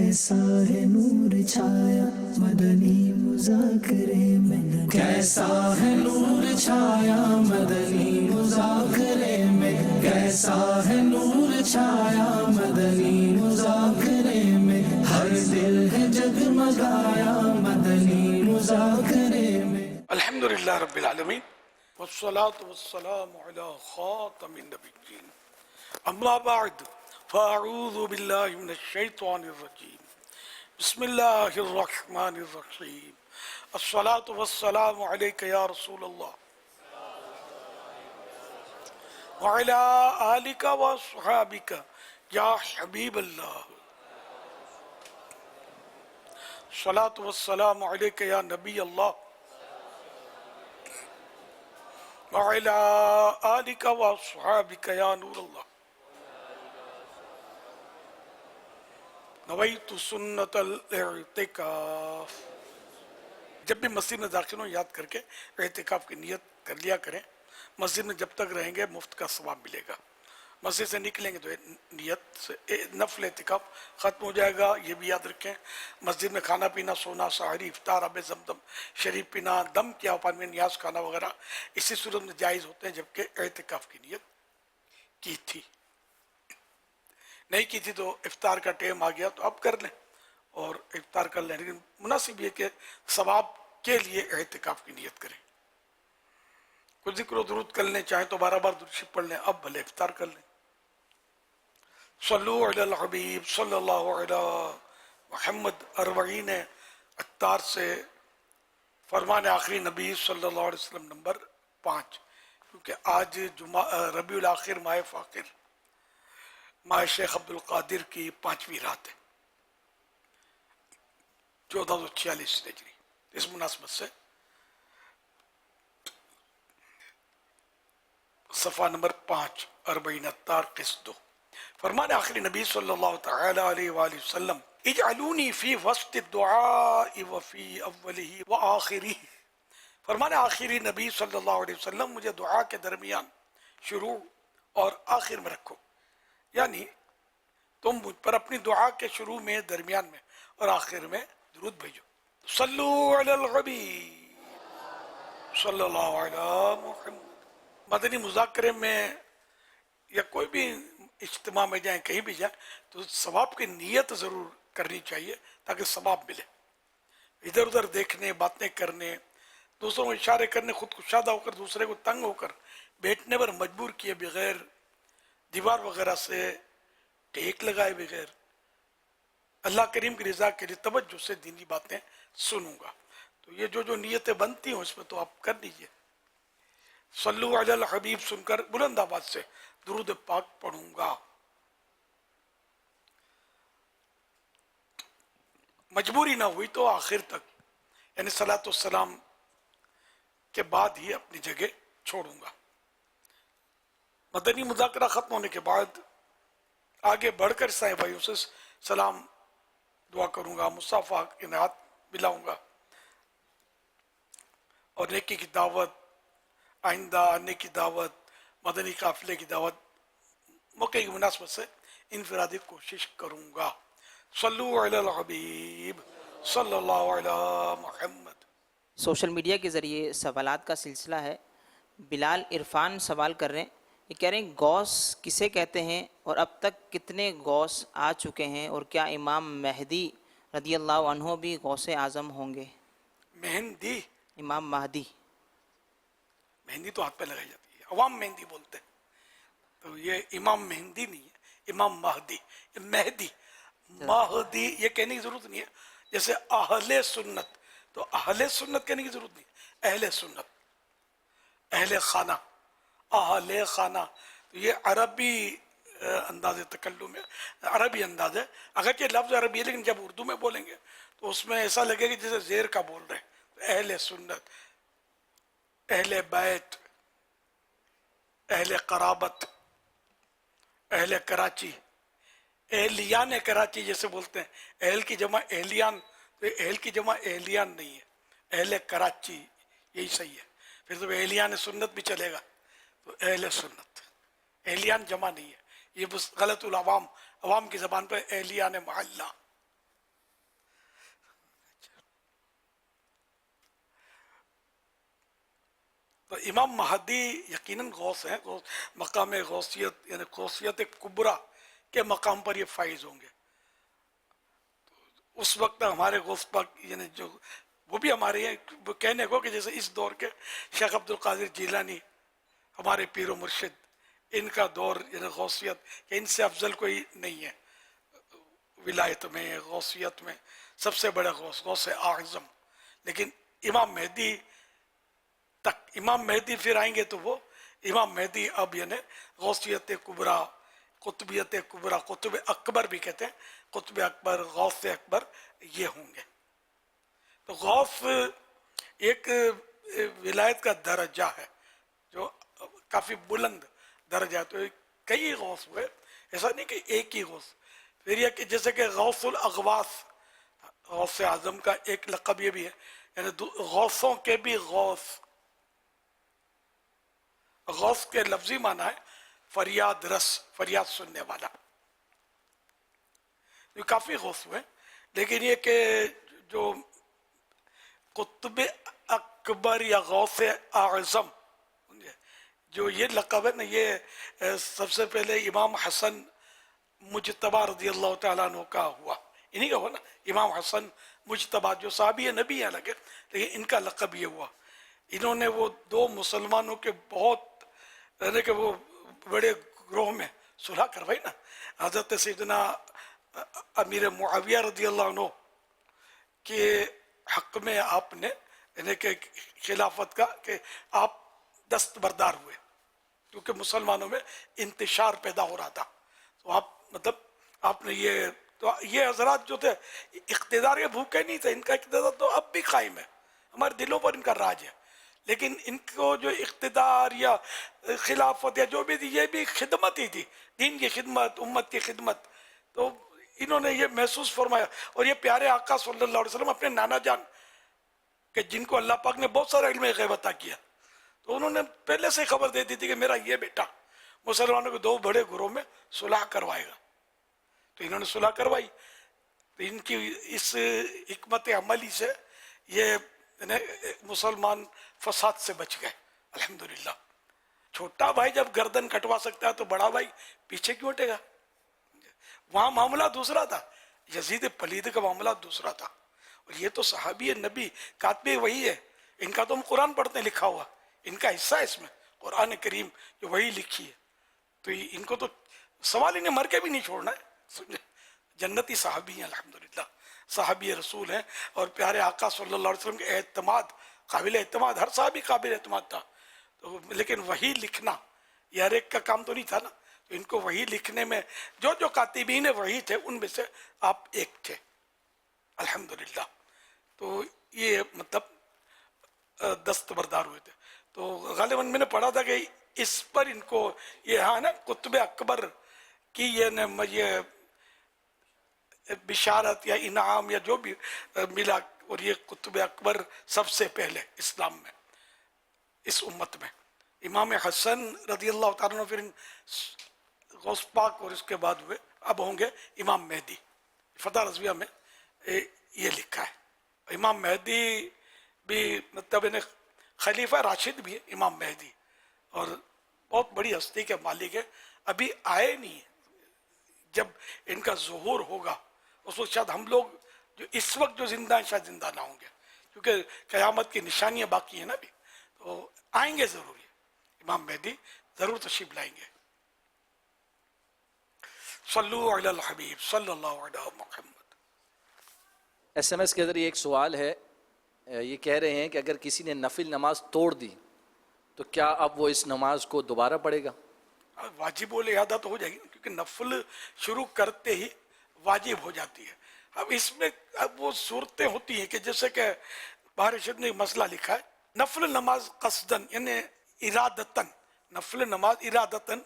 کیسا ہے نور چھایا مدنی مذاکرے میں، کیسا ہے نور چھایا مدنی مذاکرے میں، کیسا ہے نور چھایا مدنی مذاکرے میں، ہر دل ہے جگمگایا مدنی مذاکرے میں۔ الحمدللہ رب العالمین والصلاة والسلام علی خاتم النبیین، اما بعد فاعوذ باللہ من الشیطان الرجیم، بسم اللہ الرحمن الرحیم، الصلاة والسلام علیک یا رسول اللہ وعلی آلک واصحابک یا حبیب اللہ، الصلاة والسلام علیک یا نبی اللہ وعلی آلک واصحابک یا نور اللہ، نویت سنت الاعتکاف۔ جب بھی مسجد میں داخل ہوں یاد کر کے اعتکاف کی نیت کر لیا کریں۔ مسجد میں جب تک رہیں گے مفت کا ثواب ملے گا، مسجد سے نکلیں گے تو نیت سے نفل اعتکاف ختم ہو جائے گا۔ یہ بھی یاد رکھیں، مسجد میں کھانا پینا، سونا، سحری، افطار، آب زمزم شریف پینا، دم کیا پانی میں نیاز کھانا وغیرہ اسی صورت میں جائز ہوتے ہیں جبکہ اعتکاف کی نیت کی تھی۔ نہیں کی تھی تو افطار کا ٹائم آ گیا تو اب کر لیں اور افطار کر لیں، لیکن مناسب یہ کہ ثواب کے لیے اعتکاف کی نیت کریں۔ کچھ ذکر و درود کر لیں، چاہیں تو 12 بار درود شریف پڑھ لیں، اب بھلے افطار کر لیں۔ صلو علی الحبیب صلی اللہ علی محمد، اربعین اتار سے فرمان آخری نبی صلی اللہ علیہ وسلم نمبر 5، کیونکہ آج ربیع الاخر ماہ فاخر، ماہ شیخ عبد القادر کی 5ویں رات ہے، 1446 ہجری۔ اس مناسبت سے صفحہ نمبر 5، اربعین اتار قسط 2، فرمان آخری نبی صلی اللہ تعالی علیہ وآلہ وسلم، اجعلونی فی وسط الدعاء وفی اولہ وآخرہ۔ فرمان آخری نبی صلی اللہ علیہ وسلم، مجھے دعا کے درمیان، شروع اور آخر میں رکھو، یعنی تم مجھ پر اپنی دعا کے شروع میں، درمیان میں اور آخر میں درود بھیجو۔ صلو علی الحبیب صلی اللہ علی محمد۔ مدنی مذاکرے میں یا کوئی بھی اجتماع میں جائیں، کہیں بھی جائیں تو ثواب کی نیت ضرور کرنی چاہیے تاکہ ثواب ملے۔ ادھر ادھر دیکھنے، باتیں کرنے، دوسروں کو اشارے کرنے، خود کشادہ ہو کر دوسرے کو تنگ ہو کر بیٹھنے پر مجبور کیے بغیر، دیوار وغیرہ سے ٹیک لگائے بغیر، اللہ کریم کی رضا کے لیے توجہ سے دینی باتیں سنوں گا، تو یہ جو نیتیں بنتی ہوں اس میں تو آپ کر لیجئے۔ صلو علی الحبیب سن کر بلند آواز سے درود پاک پڑھوں گا۔ مجبوری نہ ہوئی تو آخر تک، یعنی صلاۃ والسلام کے بعد ہی اپنی جگہ چھوڑوں گا۔ مدنی مذاکرہ ختم ہونے کے بعد آگے بڑھ کر عیسائی بھائیوں سے سلام دعا کروں گا، مصافحہ عنایات ملاؤں گا اور نیکی کی دعوت، آئندہ آنے کی دعوت، مدنی قافلے کی دعوت، موقع کی مناسبت سے انفرادی کوشش کروں گا۔ صلو علی الحبیب صلی اللہ علی محمد۔ سوشل میڈیا کے ذریعے سوالات کا سلسلہ ہے۔ بلال عرفان سوال کر رہے ہیں، یہ کہہ رہے ہیں غوث کسے کہتے ہیں اور اب تک کتنے غوث آ چکے ہیں، اور کیا امام مہدی رضی اللہ عنہ بھی غوث اعظم ہوں گے؟ مہندی، امام مہدی، مہندی تو ہاتھ پہ لگائی جاتی ہے، عوام مہندی بولتے ہیں، تو یہ امام مہندی نہیں ہے، امام مہدی۔ مہدی، مہدی یہ کہنے کی ضرورت نہیں ہے، جیسے اہل سنت، تو اہل سنت کہنے کی ضرورت نہیں، اہل سنت، اہل خانہ، اہل خانہ، تو یہ عربی انداز تکلم ہے، عربی انداز ہے، اگرچہ لفظ عربی ہے لیکن جب اردو میں بولیں گے تو اس میں ایسا لگے کہ جیسے زیر کا بول رہے ہیں۔ اہل سنت، اہل بیت، اہل قرابت، اہل کراچی، اہلیان کراچی جیسے بولتے ہیں، اہل کی جمع اہلیان، تو اہل کی جمع اہلیان نہیں ہے، اہل کراچی یہی صحیح ہے۔ پھر تو اہلیان سنت بھی چلے گا، تو اہل سنت، اہلیان جمع نہیں ہے، یہ بس غلط العوام، عوام کی زبان پر اہلیان محلہ، تو امام مہدی یقیناً غوث ہیں، مقام غوثیت یعنی غوثیت کبریٰ کے مقام پر یہ فائز ہوں گے۔ اس وقت ہمارے غوث پاک یعنی جو وہ بھی ہمارے ہیں، وہ کہنے کو کہ جیسے اس دور کے شیخ عبد القادر جیلانی ہمارے پیر و مرشد، ان کا دور یعنی غوثیت کہ ان سے افضل کوئی نہیں ہے ولایت میں، غوثیت میں سب سے بڑے غوث اعظم۔ لیکن امام مہدی تک، امام مہدی پھر آئیں گے تو وہ امام مہدی اب یعنی غوثیت کبریٰ، قطبیت کبریٰ، قطب اکبر بھی کہتے ہیں، قطب اکبر، غوث اکبر یہ ہوں گے۔ تو غوث ایک ولایت کا درجہ ہے جو کافی بلند درجہ ہے۔ تو کئی غوث ہوئے، ایسا نہیں کہ ایک ہی غوث۔ پھر یہ کہ جیسے کہ غوث الاغواث، غوث اعظم کا ایک لقب یہ بھی ہے، یعنی غوثوں کے بھی غوث۔ غوث کے لفظی معنی ہے فریاد رس، فریاد سننے والا۔ یہ کافی غوث ہوئے، لیکن یہ کہ جو قطب اکبر یا غوث اعظم جو یہ لقب ہے نا، یہ سب سے پہلے امام حسن مجتبی رضی اللہ تعالیٰ عنہ کا ہوا، انہی کا ہوا نا، امام حسن مجتبی جو صحابی نبی ہیں لگے، لیکن ان کا لقب یہ ہوا۔ انہوں نے وہ دو مسلمانوں کے بہت یعنی کہ وہ بڑے گروہ میں صلح کروائی نا، حضرت سیدنا امیر معاویہ رضی اللہ عنہ کے حق میں آپ نے یعنی کہ خلافت کا کہ آپ دستبردار ہوئے، کیونکہ مسلمانوں میں انتشار پیدا ہو رہا تھا۔ تو آپ مطلب آپ نے یہ حضرات جو تھے اقتدار کے بھوکے نہیں تھے، ان کا اقتدار تو اب بھی قائم ہے، ہمارے دلوں پر ان کا راج ہے، لیکن ان کو جو اقتدار یا خلافت یا جو بھی تھی یہ بھی خدمت ہی تھی، دین کی خدمت، امت کی خدمت۔ تو انہوں نے یہ محسوس فرمایا، اور یہ پیارے آقا صلی اللہ علیہ وسلم اپنے نانا جان کہ جن کو اللہ پاک نے بہت سارا علم غیب عطا کیا، تو انہوں نے پہلے سے خبر دے دی تھی کہ میرا یہ بیٹا مسلمانوں کے دو بڑے گروہ میں صلح کروائے گا۔ تو انہوں نے صلح کروائی، تو ان کی اس حکمت عملی سے یہ مسلمان فساد سے بچ گئے الحمدللہ۔ چھوٹا بھائی جب گردن کٹوا سکتا ہے تو بڑا بھائی پیچھے کیوں ہٹے گا؟ وہاں معاملہ دوسرا تھا، یزید پلید کا معاملہ دوسرا تھا، اور یہ تو صحابی نبی کاتب وہی ہے، ان کا تو ہم قرآن پڑھتے ہیں لکھا ہوا، ان کا حصہ ہے اس میں قرآن کریم جو وہی لکھی ہے، تو ان کو تو سوال انہیں مر کے بھی نہیں چھوڑنا ہے، جنتی صحابی ہیں الحمدللہ، صحابی رسول ہیں، اور پیارے آقا صلی اللہ علیہ وسلم کے اعتماد، قابل اعتماد، ہر صحابی قابل اعتماد تھا، تو لیکن وہی لکھنا یہ ہر ایک کا کام تو نہیں تھا نا، تو ان کو وہی لکھنے میں جو کاتبین وہی تھے ان میں سے آپ ایک تھے الحمدللہ۔ تو یہ مطلب دستبردار ہوئے تھے۔ تو غالباً میں نے پڑھا تھا کہ اس پر ان کو یہ ہاں نا قطب اکبر کی یہ بشارت یا انعام یا جو بھی ملا، اور یہ قطب اکبر سب سے پہلے اسلام میں اس امت میں امام حسن رضی اللہ تعالیٰ عنہ، پھر غوث پاک، اور اس کے بعد ہوئے اب ہوں گے امام مہدی۔ فتح رضویہ میں یہ لکھا ہے، امام مہدی بھی مطلب خلیفہ راشد بھی ہے امام مہدی، اور بہت بڑی ہستی کے مالک ہے، ابھی آئے نہیں، جب ان کا ظہور ہوگا اس وقت شاید ہم لوگ جو اس وقت جو زندہ ہیں شاید زندہ نہ ہوں گے، کیونکہ قیامت کی نشانیاں باقی ہیں نا ابھی، تو آئیں گے ضرور، امام مہدی ضرور تشریف لائیں گے۔ صلو علی الحبیب صلی اللہ علیہ محمد۔ ایس ایم ایس کے ذریعے ایک سوال ہے، یہ کہہ رہے ہیں کہ اگر کسی نے نفل نماز توڑ دی تو کیا اب وہ اس نماز کو دوبارہ پڑھے گا؟ واجب الادا تو ہو جائے گی، کیونکہ نفل شروع کرتے ہی واجب ہو جاتی ہے۔ اب اس میں اب وہ صورتیں ہوتی ہیں کہ جیسے کہ بحر ارشد نے مسئلہ لکھا ہے، نفل نماز قصدن یعنی ارادتن، نفل نماز ارادتن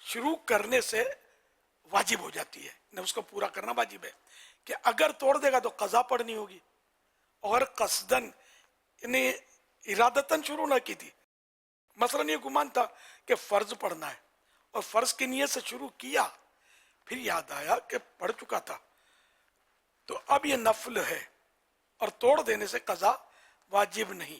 شروع کرنے سے واجب ہو جاتی ہے، اس کو پورا کرنا واجب ہے، کہ اگر توڑ دے گا تو قضا پڑھنی ہوگی، اور قصدن یعنی ارادتن شروع نہ کی تھی، مثلا یہ گمان تھا کہ فرض پڑھنا ہے اور فرض کی نیت سے شروع کیا، پھر یاد آیا کہ پڑھ چکا تھا، تو اب یہ نفل ہے اور توڑ دینے سے قضا واجب نہیں۔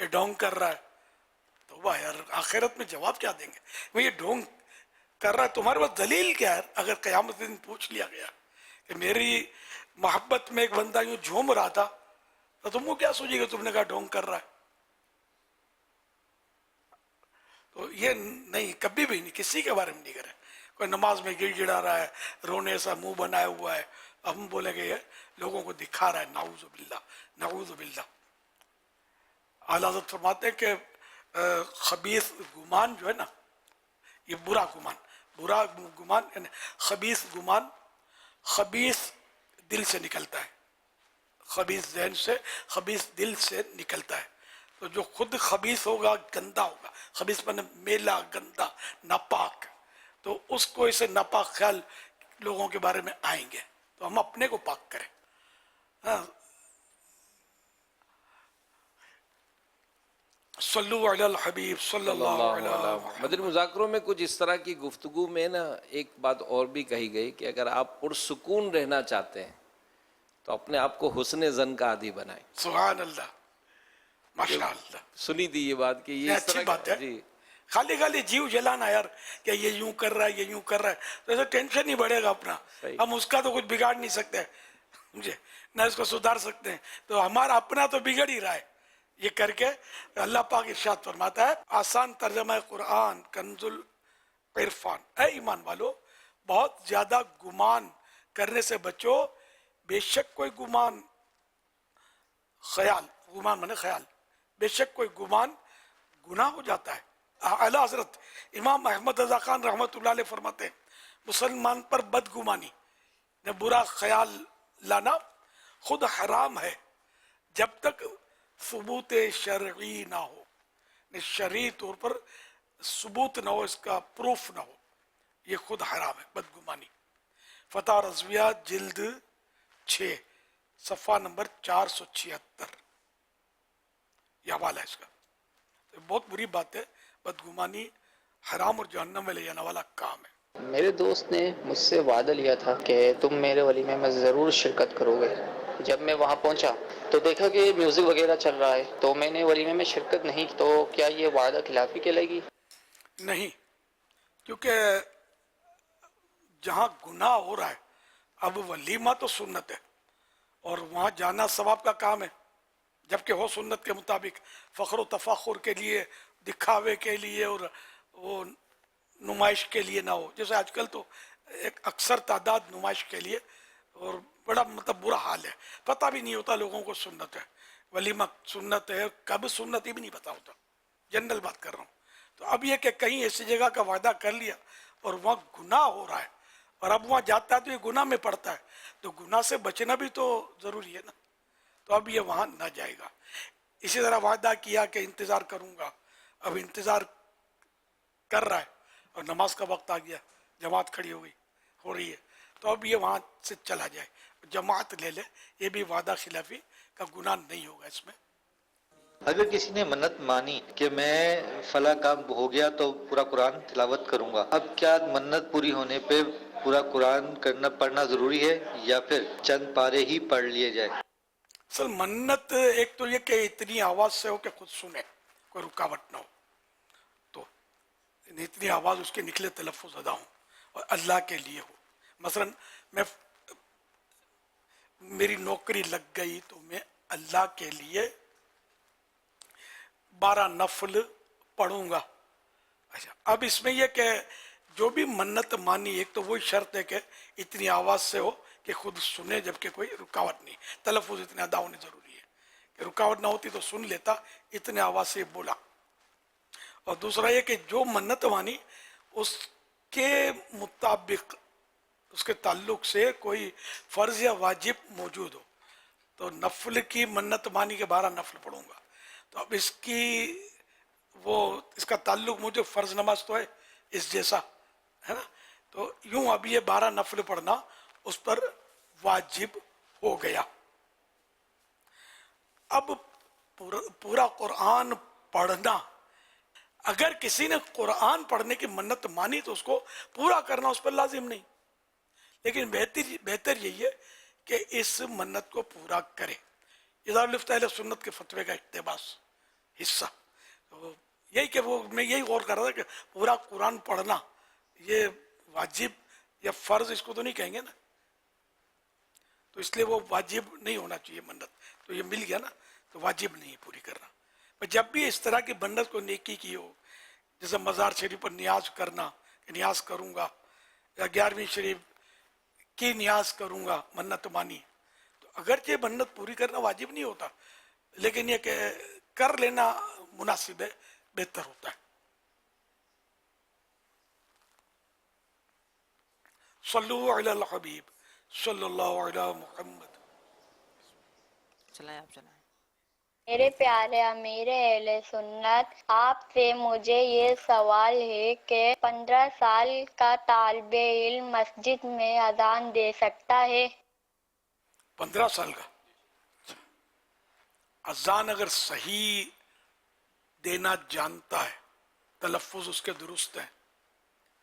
یہ ڈھونگ کر رہا ہے. تو واہ یار آخرت میں جواب کیا دیں گے؟ وہ یہ ڈھونگ کر رہا ہے تمہارے پاس دلیل کیا ہے؟ اگر قیامت دن پوچھ لیا گیا کہ میری محبت میں ایک بندہ یوں جھوم رہا تھا تو تم کو کیا سوچے گا؟ تم نے کہا ڈھونگ کر رہا ہے. تو یہ نہیں، کبھی بھی نہیں کسی کے بارے میں نہیں کرے. کوئی نماز میں گڑ گڑا رہا ہے، رونے سا منہ بنایا ہوا ہے، ہم بولے کہ یہ لوگوں کو دکھا رہا ہے. نعوذ باللہ، نعوذ باللہ. اعلیٰ حضرت فرماتے ہیں کہ خبیث گمان جو ہے نا، یہ برا گمان یعنی خبیث گمان خبیث دل سے نکلتا ہے، خبیث ذہن سے، خبیث دل سے نکلتا ہے. تو جو خود خبیث ہوگا، گندا ہوگا، خبیث معنی میلا، گندا، ناپاک، تو اس کو اسے ناپاک خیال لوگوں کے بارے میں آئیں گے. تو ہم اپنے کو پاک کریں. ہاں، صلو علی الحبیب صلی اللہ علیہ وسلم. مدنی مذاکروں میں کچھ اس طرح کی گفتگو میں نا ایک بات اور بھی کہی گئی کہ اگر آپ پرسکون رہنا چاہتے ہیں تو اپنے آپ کو حسن زن کا عادی بنائیں. سبحان اللہ، ماشاء اللہ. سنی تھی یہ بات کہ یہ یہ اس اچھی طرح بات ہے. جی خالی خالی جیو جلانا یار کہ یہ یوں کر رہا ہے، یہ یوں کر رہا ہے، تو ایسا ٹینشن ہی بڑھے گا اپنا. صحیح. ہم اس کا تو کچھ بگاڑ نہیں سکتے مجھے، نہ اس کو سدھار سکتے ہیں. تو ہمارا اپنا تو بگڑ ہی رہا ہے یہ کر کے. اللہ پاک ارشاد فرماتا ہے، آسان ترجمہ قرآن کنز العرفان، اے ایمان والو بہت زیادہ گمان کرنے سے بچو. بے شک کوئی گمان، خیال، گمان مانے خیال، بے شک کوئی گمان گناہ ہو جاتا ہے. اعلیٰ حضرت امام احمد رضا خان رحمۃ اللہ علیہ فرماتے ہیں مسلمان پر بدگمانی نے برا خیال لانا خود حرام ہے جب تک ثبوت شرعی نہ ہو، شرعی طور پر ثبوت نہ ہو، اس کا پروف نہ ہو. یہ خود حرام ہے بدگمانی. فتح رضویہ جلد 6 صفحہ نمبر 476 یہ حوالہ ہے اس کا. بہت بری بات ہے، بدگمانی حرام اور جہنم میں لے جانے والا کام ہے. میرے دوست نے مجھ سے وعدہ لیا تھا کہ تم میرے ولیمے میں ضرور شرکت کرو گے. جب میں وہاں پہنچا تو دیکھا کہ میوزک وغیرہ چل رہا ہے، تو میں نے ولیمے میں شرکت نہیں کی. تو کیا یہ وعدہ خلافی کہلائے گی؟ نہیں، کیونکہ جہاں گناہ ہو رہا ہے، اب ولیمہ تو سنت ہے اور وہاں جانا ثواب کا کام ہے، جبکہ ہو سنت کے مطابق، فخر و تفاخر کے لیے، دکھاوے کے لیے اور وہ نمائش کے لیے نہ ہو. جیسے آج کل تو ایک اکثر تعداد نمائش کے لیے، اور بڑا مطلب برا حال ہے، پتہ بھی نہیں ہوتا لوگوں کو سنت ہے، ولیمہ سنت ہے، کب سنت ہی بھی نہیں پتہ ہوتا. جنرل بات کر رہا ہوں. تو اب یہ کہ کہیں ایسی جگہ کا وعدہ کر لیا اور وہاں گناہ ہو رہا ہے اور اب وہاں جاتا ہے تو یہ گناہ میں پڑتا ہے، تو گناہ سے بچنا بھی تو ضروری ہے نا. تو اب یہ وہاں نہ جائے گا. اسی طرح وعدہ کیا کہ انتظار کروں گا، اب انتظار کر رہا ہے اور نماز کا وقت آ گیا، جماعت کھڑی ہو رہی ہے، تو اب یہ وہاں سے چلا جائے، جماعت لے لے. یہ بھی وعدہ خلافی کا گناہ نہیں ہوگا اس میں. اگر کسی نے منت مانی کہ میں فلاں کام ہو گیا تو پورا قرآن تلاوت کروں گا، اب کیا منت پوری ہونے پہ پورا قرآن پڑھنا ضروری ہے یا پھر چند پارے ہی پڑھ لیے جائے؟ اصل منت ایک تو یہ کہ اتنی آواز سے ہو کہ خود سنے، کوئی رکاوٹ نہ ہو، تو اتنی آواز اس کے نکلے تلفظ ادا ہوں اور اللہ کے لیے ہو. مثلا میری نوکری لگ گئی تو میں اللہ کے لیے 12 نفل پڑھوں گا. اچھا، اب اس میں یہ کہ جو بھی منت مانی، ایک تو وہی شرط ہے کہ اتنی آواز سے ہو کہ خود سنے، جبکہ کوئی رکاوٹ نہیں، تلفظ اتنے ادا ہونے ضروری ہے کہ رکاوٹ نہ ہوتی تو سن لیتا، اتنے آواز سے بولا. اور دوسرا یہ کہ جو منت مانی اس کے مطابق، اس کے تعلق سے کوئی فرض یا واجب موجود ہو. تو نفل کی منت مانی کے 12 نفل پڑھوں گا، تو اب اس کا تعلق مجھے فرض نماز تو ہے اس جیسا ہے نا، تو یوں اب یہ 12 نفل پڑھنا اس پر واجب ہو گیا. اب پورا قرآن پڑھنا، اگر کسی نے قرآن پڑھنے کی منت مانی تو اس کو پورا کرنا اس پر لازم نہیں، لیکن بہتر یہی ہے کہ اس منت کو پورا کرے. اظہار الافتاء اہل سنت کے فتوے کا اقتباس حصہ. تو یہی کہ وہ میں یہی غور کر رہا تھا کہ پورا قرآن پڑھنا یہ واجب یا فرض اس کو تو نہیں کہیں گے نا, تو اس لیے وہ واجب نہیں ہونا چاہیے منت. تو یہ مل گیا نا, تو واجب نہیں پوری کرنا. جب بھی اس طرح کی منت کو نیکی کی ہو, جیسے مزار شریف پر نیاز کرنا کہ نیاز کروں گا, یا 11ویں شریف کی نیاز کروں گا, منت مانی, تو اگرچہ منت پوری کرنا واجب نہیں ہوتا, لیکن یہ کہ کر لینا مناسب ہے, بہتر ہوتا ہے. صلو علی الحبیب صلی اللہ علی محمد. چلائیں آپ چلائیں. میرے پیارے امیر اہل سنت, آپ سے مجھے یہ سوال ہے کہ 15 سال کا طالب علم مسجد میں اذان دے سکتا ہے؟ 15 سال کا اذان اگر صحیح دینا جانتا ہے, تلفظ اس کے درست ہیں,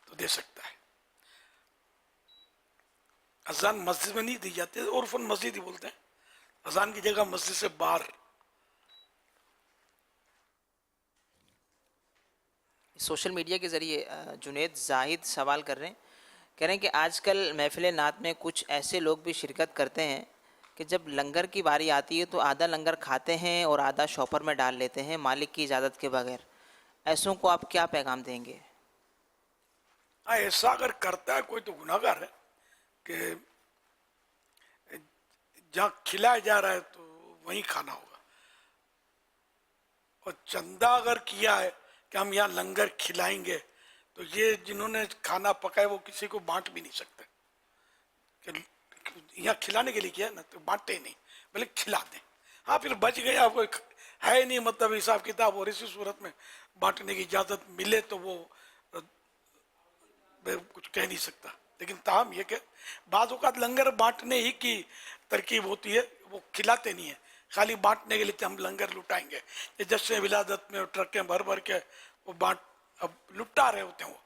تو دے سکتا ہے. اذان مسجد میں نہیں دی جاتی, عرفاً مسجد ہی بولتے ہیں, اذان کی جگہ مسجد سے باہر. سوشل میڈیا کے ذریعے جنید زاہد سوال کر رہے ہیں, کہہ رہے ہیں کہ آج کل محفل نعت میں کچھ ایسے لوگ بھی شرکت کرتے ہیں کہ جب لنگر کی باری آتی ہے تو آدھا لنگر کھاتے ہیں اور آدھا شاپر میں ڈال لیتے ہیں مالک کی اجازت کے بغیر. ایسوں کو آپ کیا پیغام دیں گے؟ ایسا اگر کرتا ہے کوئی تو گناہ گار ہے, کہ جہاں کھلایا جا رہا ہے تو وہیں کھانا ہوگا. اور چندہ اگر کیا ہے کہ ہم یہاں لنگر کھلائیں گے, تو یہ جنہوں نے کھانا پکایا وہ کسی کو بانٹ بھی نہیں سکتے. کہ یہاں کھلانے کے لیے کیا نا, تو بانٹتے ہی نہیں, بلکہ کھلا دیں. ہاں پھر بچ گیا کوئی ہے نہیں مطلب حساب کتاب, اور اسی صورت میں بانٹنے کی اجازت ملے تو وہ میں کچھ کہہ نہیں سکتا. لیکن تاہم یہ کہ بعض اوقات لنگر بانٹنے ہی کی ترکیب ہوتی ہے, وہ کھلاتے نہیں ہیں, خالی بانٹنے کے لیے ہم لنگر لٹائیں گے. یہ جشن ولادت میں ٹرکیں بھر بھر کے وہ اب لٹا رہے ہوتے ہیں وہ,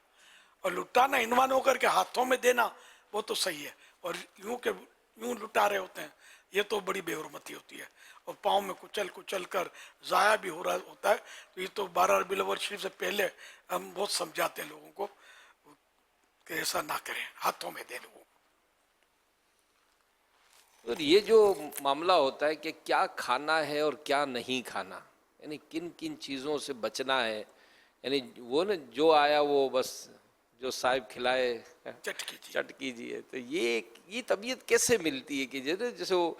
اور لٹانا عنوان ہو کر کے ہاتھوں میں دینا وہ تو صحیح ہے, اور یوں کہ یوں لٹا رہے ہوتے ہیں یہ تو بڑی بے حرمتی ہوتی ہے, اور پاؤں میں کچل کر ضائع بھی ہو رہا ہوتا ہے. تو یہ تو 12 ربیع الاول شریف سے پہلے ہم بہت سمجھاتے ہیں لوگوں کو کہ ایسا نہ کریں, ہاتھوں میں دیں لوگوں کو. اور یہ جو معاملہ ہوتا ہے کہ کیا کھانا ہے اور کیا نہیں کھانا, یعنی کن کن چیزوں سے بچنا ہے, یعنی وہ نا جو آیا وہ بس جو صاحب کھلائے چٹ کیجیے. تو یہ طبیعت کیسے ملتی ہے کہ جیسے وہ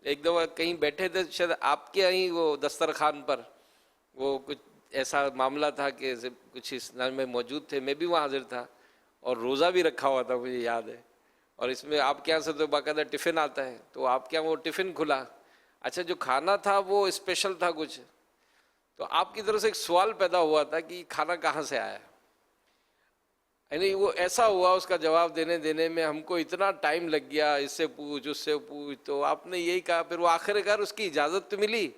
ایک دفعہ کہیں بیٹھے تھے, شاید آپ کے یہیں وہ دسترخوان پر وہ کچھ ایسا معاملہ تھا کہ کچھ اسلام میں موجود تھے, میں بھی وہاں حاضر تھا, اور روزہ بھی رکھا ہوا تھا مجھے یاد ہے. اور اس میں آپ کے یہاں سے تو باقاعدہ ٹفن آتا ہے, تو آپ کے یہاں وہ ٹفن کھلا, اچھا جو کھانا تھا وہ اسپیشل تھا کچھ, تو آپ کی طرف سے ایک سوال پیدا ہوا تھا کہ کھانا کہاں سے آیا, یعنی وہ ایسا ہوا اس کا جواب دینے میں ہم کو اتنا ٹائم لگ گیا, اس سے پوچھ اس سے پوچھ, تو آپ نے یہی کہا, پھر وہ آخر کار اس کی اجازت تو ملی,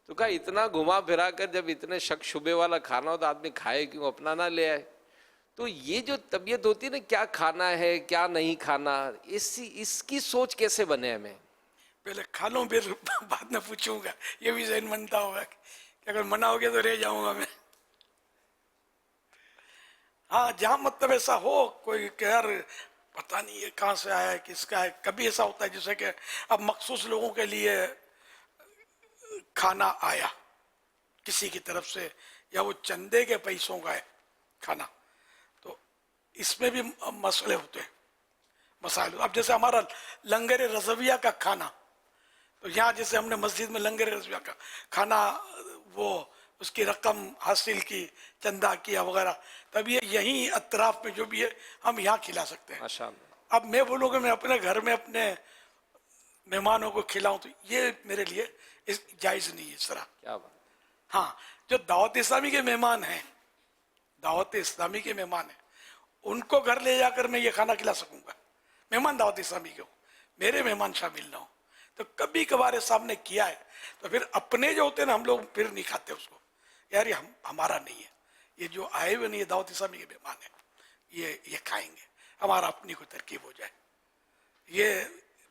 تو کہا اتنا گھما پھرا کر جب اتنے شک شبے والا کھانا ہو تو آدمی کھائے کیوں, اپنا نہ لے آئے. تو یہ جو طبیعت ہوتی ہے نا, کیا کھانا ہے کیا نہیں کھانا, اس کی سوچ کیسے بنے ہمیں؟ پہلے کھا لوں پھر بعد میں پوچھوں گا, یہ بھی ذہن بنتا ہوگا کہ اگر منع ہو گیا تو رہ جاؤں گا میں. ہاں جہاں مطلب ایسا ہو کوئی کہ یار پتہ نہیں یہ کہاں سے آیا ہے کس کا ہے. کبھی ایسا ہوتا ہے جیسے کہ اب مخصوص لوگوں کے لیے کھانا آیا کسی کی طرف سے, یا وہ چندے کے پیسوں کا ہے کھانا, تو اس میں بھی مسئلے ہوتے ہیں, مسائل. اب جیسے ہمارا لنگر رضویہ کا کھانا, تو یہاں جیسے ہم نے مسجد میں لنگر رضویہ کا کھانا وہ اس کی رقم حاصل کی, چندہ کیا وغیرہ, تب یہ یہیں اطراف میں جو بھی ہے ہم یہاں کھلا سکتے ہیں. اب میں بولوں کہ میں اپنے گھر میں اپنے مہمانوں کو کھلاؤں تو یہ میرے لیے جائز نہیں ہے اس طرح. کیا بات. ہاں جو دعوت اسلامی کے مہمان ہیں, دعوت اسلامی کے مہمان ہیں, ان کو گھر لے جا کر میں یہ کھانا کھلا سکوں گا. مہمان دعوت اسلامی کے ہوں, میرے مہمان شامل نہ ہوں. تو کبھی کبھار سامنے نے کیا ہے, تو پھر اپنے جو ہوتے ہیں نا ہم لوگ پھر نہیں کھاتے اس کو, یار یہ ہمارا نہیں ہے, یہ جو آئے ہوئے نہیں ہے دعوت اسلامی کے مہمان ہیں, یہ کھائیں گے, ہمارا اپنی کوئی ترکیب ہو جائے. یہ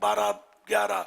12-11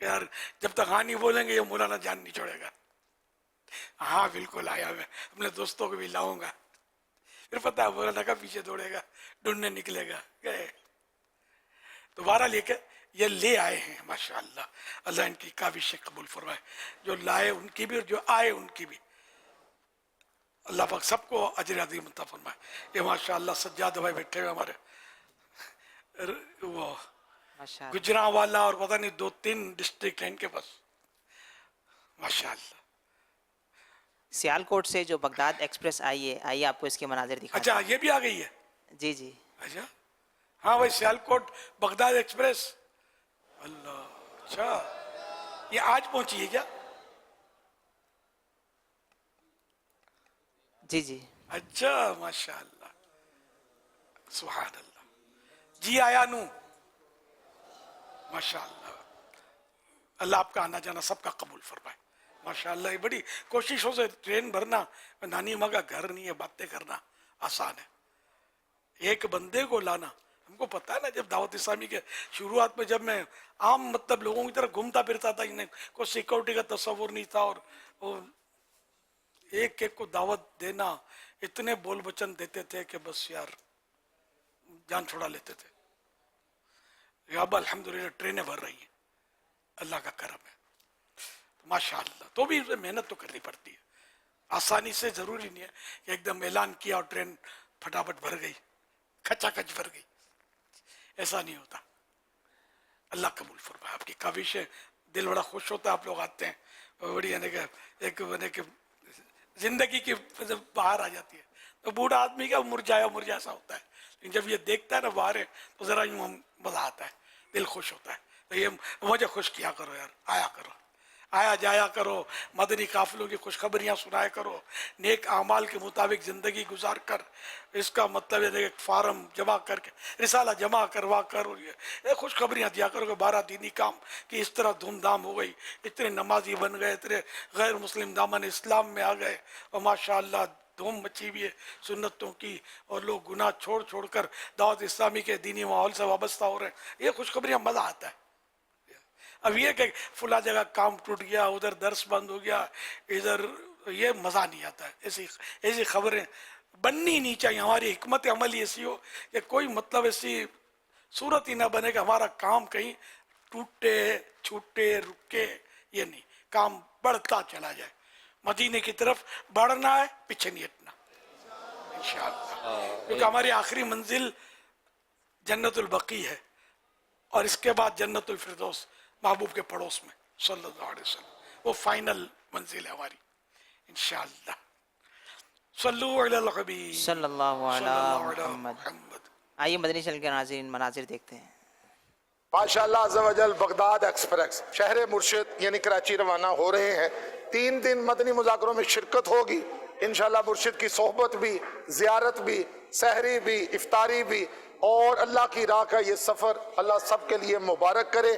کہ یار جب تک ہاں نہیں بولیں گے یہ مولانا جان نہیں چھوڑے گا. ہاں بالکل آیا, میں اپنے دوستوں کو بھی لاؤں گا. پھر پتہ ہے مولانا کا پیچھے دوڑے گا, ڈھونڈنے نکلے گا. گئے دوبارہ لے کے یہ لے آئے ہیں ماشاءاللہ. اللہ ان کی کاوشیں قبول فرمائے, جو لائے ان کی بھی اور جو آئے ان کی بھی. اللہ پاک سب کو اجر عظیم عطا فرمائے. یہ ماشاءاللہ سجاد بھائی بیٹھے ہوئے ہمارے, وہ ماشاءاللہ. گجراں والا اور پتہ نہیں 2-3 ڈسٹرکٹ ہیں ان کے پاس ماشاءاللہ. سیالکوٹ سے جو بغداد ایکسپریس آئی ہے, آئیے آپ کو اس کے مناظر دکھاتے اچھا یہ بھی آ گئی ہے. جی جی. اچھا ہاں بھائی سیالکوٹ بغداد ایکسپریس. اللہ, اچھا یہ آج پہنچی ہے کیا؟ جی جی. اچھا ماشاءاللہ سبحان اللہ. جی آیا نو ماشاءاللہ. اللہ آپ کا آنا جانا سب کا قبول فرمائے ماشاءاللہ. یہ بڑی کوششوں سے ٹرین بھرنا, نانی ماں کا گھر نہیں ہے, باتیں کرنا آسان ہے. ایک بندے کو لانا, ہم کو پتا ہے نا جب دعوت اسلامی کے شروعات میں جب میں عام مطلب لوگوں کی طرح گھومتا پھرتا تھا, انہیں کوئی سیکورٹی کا تصور نہیں تھا, اور ایک ایک کو دعوت دینا, اتنے بول بچن دیتے تھے کہ بس یار جان چھوڑا لیتے تھے. اب الحمدللہ ٹرینیں بھر رہی ہیں, اللہ کا کرم ہے ماشاءاللہ. تو بھی محنت تو کرنی پڑتی ہے, آسانی سے ضروری نہیں ہے کہ ایک دم اعلان کیا اور ٹرین پھٹافٹ بھر گئی, کھچا کھچ بھر گئی, ایسا نہیں ہوتا. اللہ قبول فرمائے آپ کی کاوشیں. دل بڑا خوش ہوتا ہے آپ لوگ آتے ہیں, بڑی یعنی کہ ایک زندگی کی باہر آ جاتی ہے. تو بوڑھا آدمی کا مرجایا ایسا ہوتا ہے, لیکن جب یہ دیکھتا ہے نا باہر ہے تو ذرا یوں مزہ آتا ہے, دل خوش ہوتا ہے. تو یہ مجھے خوش کیا کرو یار, آیا کرو, آیا جایا کرو, مدنی قافلوں کی خوشخبریاں سنایا کرو, نیک اعمال کے مطابق زندگی گزار کر. اس کا مطلب ہے ایک فارم جمع کر کے, رسالہ جمع کروا کر یہ خوشخبریاں دیا کرو کہ 12 دینی کام کی اس طرح دھوم دھام ہو گئی, اتنے نمازی بن گئے, اتنے غیر مسلم دامن اسلام میں آ گئے, اور ماشاءاللہ دھوم مچی بھی ہے سنتوں کی, اور لوگ گناہ چھوڑ چھوڑ کر دعوت اسلامی کے دینی ماحول سے وابستہ ہو رہے ہیں. یہ خوشخبریاں مزہ آتا ہے. اب یہ کہ فلاں جگہ کام ٹوٹ گیا, ادھر درس بند ہو گیا, ادھر, یہ مزہ نہیں آتا ہے. ایسی خبریں بننی نہیں چاہیے. ہماری حکمت عملی ایسی ہو کہ کوئی مطلب ایسی صورت ہی نہ بنے کہ ہمارا کام کہیں ٹوٹے چھوٹے رکے. یہ نہیں, کام بڑھتا چلا جائے. مدینے کی طرف بڑھنا ہے, پیچھے نہیں ہٹنا انشاءاللہ, کیونکہ ہماری آخری منزل جنت البقیع ہے, اور اس کے بعد جنت الفردوس محبوب کے پڑوس میں صلی اللہ علیہ وسلم. وہ فائنل منزل ہے ہماری انشاءاللہ. صلو علی الحبیب صلی اللہ صلی علیہ اللہ علی محمد. محمد. آئیے مدنی چل کے ناظرین مناظر دیکھتے ہیں. ماشاءاللہ عز و جل بغداد ایکسپریس شہر مرشد یعنی کراچی روانہ ہو رہے ہیں. 3 دن مدنی مذاکروں میں شرکت ہوگی انشاءاللہ. مرشد کی صحبت بھی, زیارت بھی, سحری بھی, افطاری بھی, اور اللہ کی راہ کا یہ سفر اللہ سب کے لیے مبارک کرے.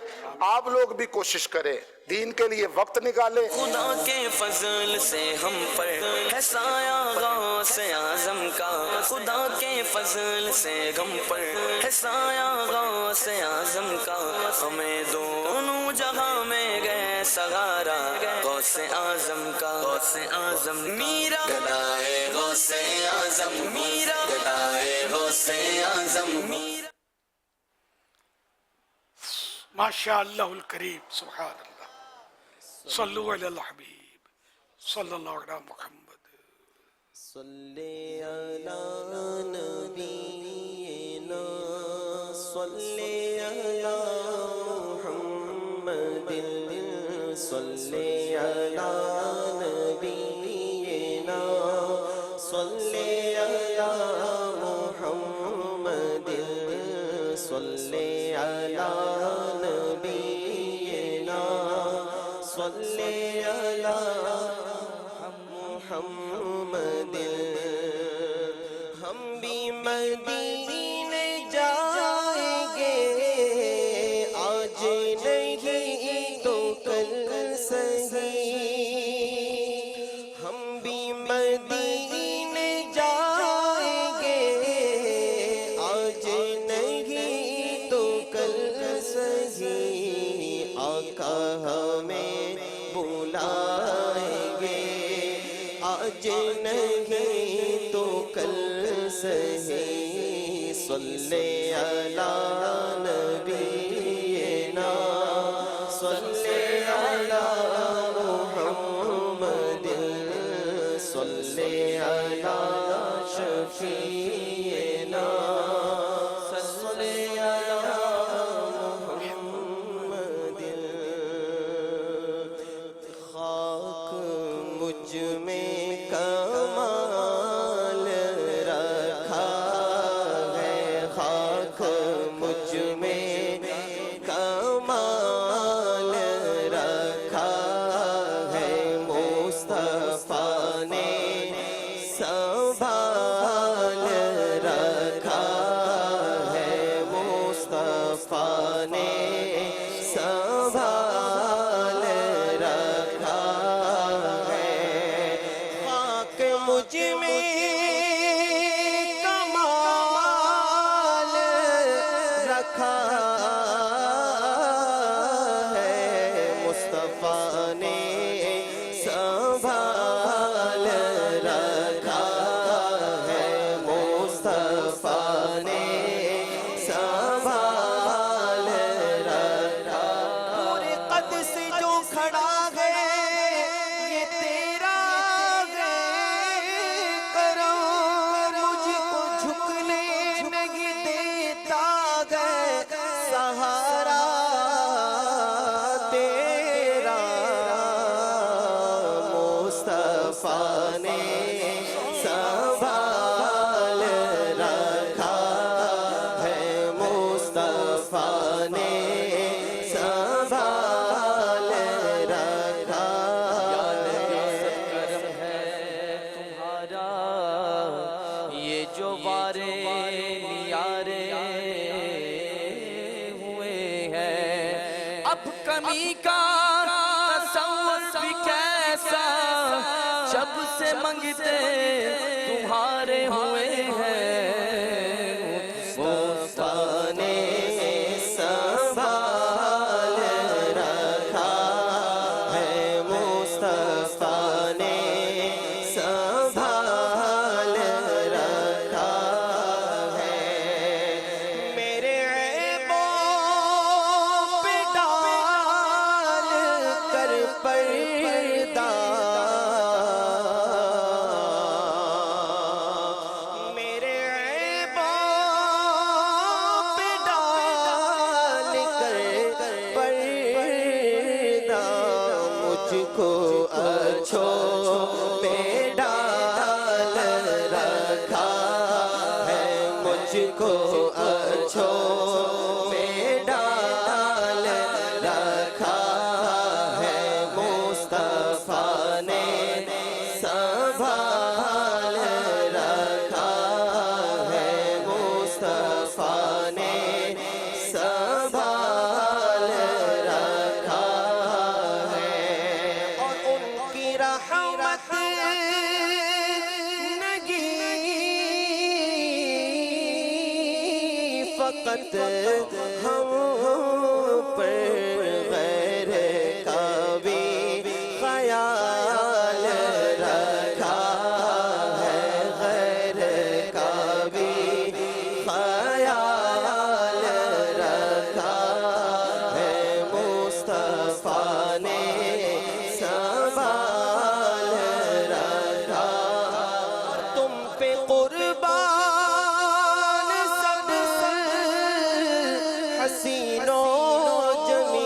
آپ لوگ بھی کوشش کریں, دین کے لیے وقت نکالیں. خدا کے فضل سے ہم پر ہے سایہ غوث اعظم کا, خدا کے فضل سے ہم پر ہے سایہ غوث اعظم کا. ہمیں دونوں جہاں میں گئے سہارا غوث اعظم کا, غوث اعظم میرا گدائے غوث اعظم, میرا گدائے غوث اعظم میرا. ماشاءاللہ الکریم سبحان اللہ. صلو علی الحبیب صلی اللہ علیہ محمد. صلی علی نبینا صلی علی محمد, صلی علی نبینا صلی علی محمد, صلی علی نبینا صلی علی محمد. ہم بھی مدینے جائیں گے, آج نہیں تو کل سہی. آج نہیں تو کل سہی صلی علی نبینا صلی علی محمد صلی علی شفیعنا صلی علی محمد خاک مجھ میں کمال رکھا ہے خاک مجھ میں کمال رکھا ہے مصطفیٰ نے سنبھال رکھا ہے مصطفیٰ نے سنبھال رکھا ہے خاک مجھ میں کمال رکھا ہے مصطفیٰ نے سنبھال رکھا ہے مصطفیٰ نے سنبھال رکھا پورے قد سے جو کھڑا ہے یہ تیرا ہے کرم مجھ کو جھکنے نہیں دیتا ہے سہارا تیرا مصطفیٰ نے سنبھال رکھا ہے مصطفیٰ نے سنبھال رکھا کرم ہے تمہارا یہ جو وارے نیارے ہوئے ہیں اب کمی کا تصور بھی کیسا جب سے منگتے تمہارے ہوئے ہیں مصطفیٰ نے سنبھال رکھا ہے مصطفیٰ نے سنبھال رکھا ہے میرے عیبوں پہ ڈال کر پردہ میرے عیبوں پہ ڈال کر پردہ مجھ کو اچھوں میں ڈال رکھا ہے مجھ کو اچھوں میں ڈال رکھا ہے مصطفیٰ نے سنبھال رکھا ہے مصطفیٰ نے سنبھال رکھا ہے اور ان کی رحمت نہیں فقط ہم پر غیر کا بھی خیال رکھا ہے غیر کا بھی خیال رکھا ہے مصطفیٰ نے سنبھال رکھا اور تم پہ قربان سب حسین و جمیل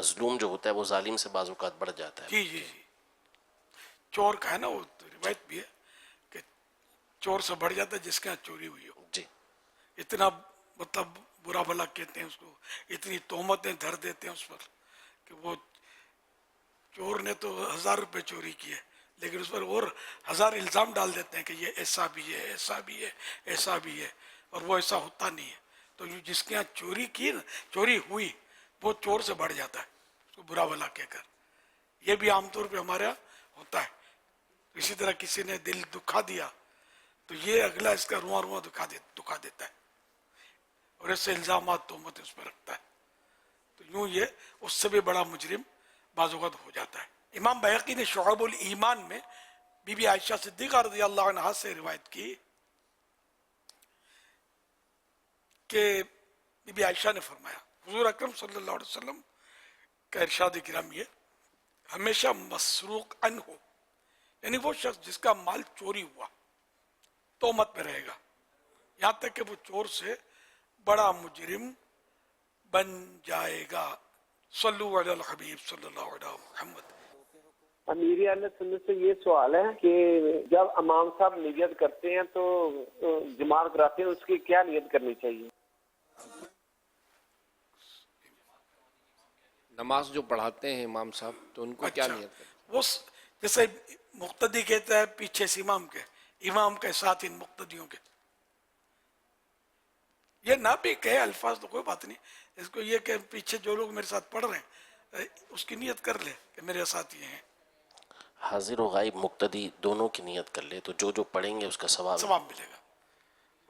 مظلوم جو ہوتا ہے وہ ظالم سے بعض اوقات بڑھ جاتا ہے. جی جی جی چور کا ہے نا وہ روایت بھی ہے کہ چور سے بڑھ جاتا ہے جس کے یہاں چوری ہوئی ہو. جی اتنا مطلب برا بھلا کہتے ہیں اس کو, اتنی تہمتیں دھر دیتے ہیں اس پر کہ وہ چور نے تو 1000 روپے چوری کیے لیکن اس پر اور 1000 الزام ڈال دیتے ہیں کہ یہ ایسا بھی ہے, ایسا بھی ہے, ایسا بھی ہے, اور وہ ایسا ہوتا نہیں ہے. تو جس کے یہاں چوری کی نا, چوری ہوئی, وہ چور سے بڑھ جاتا ہے اس کو برا بھلا کہہ کر. یہ بھی عام طور پہ ہمارے یہاں ہوتا ہے. اسی طرح کسی نے دل دکھا دیا تو یہ اگلا اس کا رواں رواں دکھا دیتا ہے اور ایسے الزامات تہمت اس پہ رکھتا ہے. تو یوں یہ اس سے بھی بڑا مجرم بعض اوقات ہو جاتا ہے. امام بیہقی نے شعب الایمان میں بی بی عائشہ صدیقہ رضی اللہ عنہا سے روایت کی کہ بی بی عائشہ نے فرمایا حضور اکرم صلی اللہ علیہ وسلم کا ارشاد کرام یہ, ہمیشہ مسروق ان ہو, یعنی وہ شخص جس کا مال چوری ہوا تہمت میں رہے گا یہاں تک کہ وہ چور سے بڑا مجرم بن جائے گا. صلو علی الحبیب صلی اللہ علیہ محمد. امیر اہل سنت سے یہ سوال ہے کہ جب امام صاحب نیت کرتے ہیں تو جماعت کراتے ہیں, اس کی کیا نیت کرنی چاہیے؟ نماز جو پڑھاتے ہیں امام صاحب تو ان کو کیا نیت کریں؟ وہ جیسے مقتدی کہتا ہے پیچھے سے امام کے, امام کے ساتھ ان مقتدیوں کے, یہ نہ بھی کہے الفاظ تو کوئی بات نہیں, اس کو یہ کہ پیچھے جو لوگ میرے ساتھ پڑھ رہے ہیں اس کی نیت کر لے کہ میرے ساتھ یہ ہیں. حاضر و غائب مقتدی دونوں کی نیت کر لے تو جو پڑھیں گے اس کا ثواب ملے گا.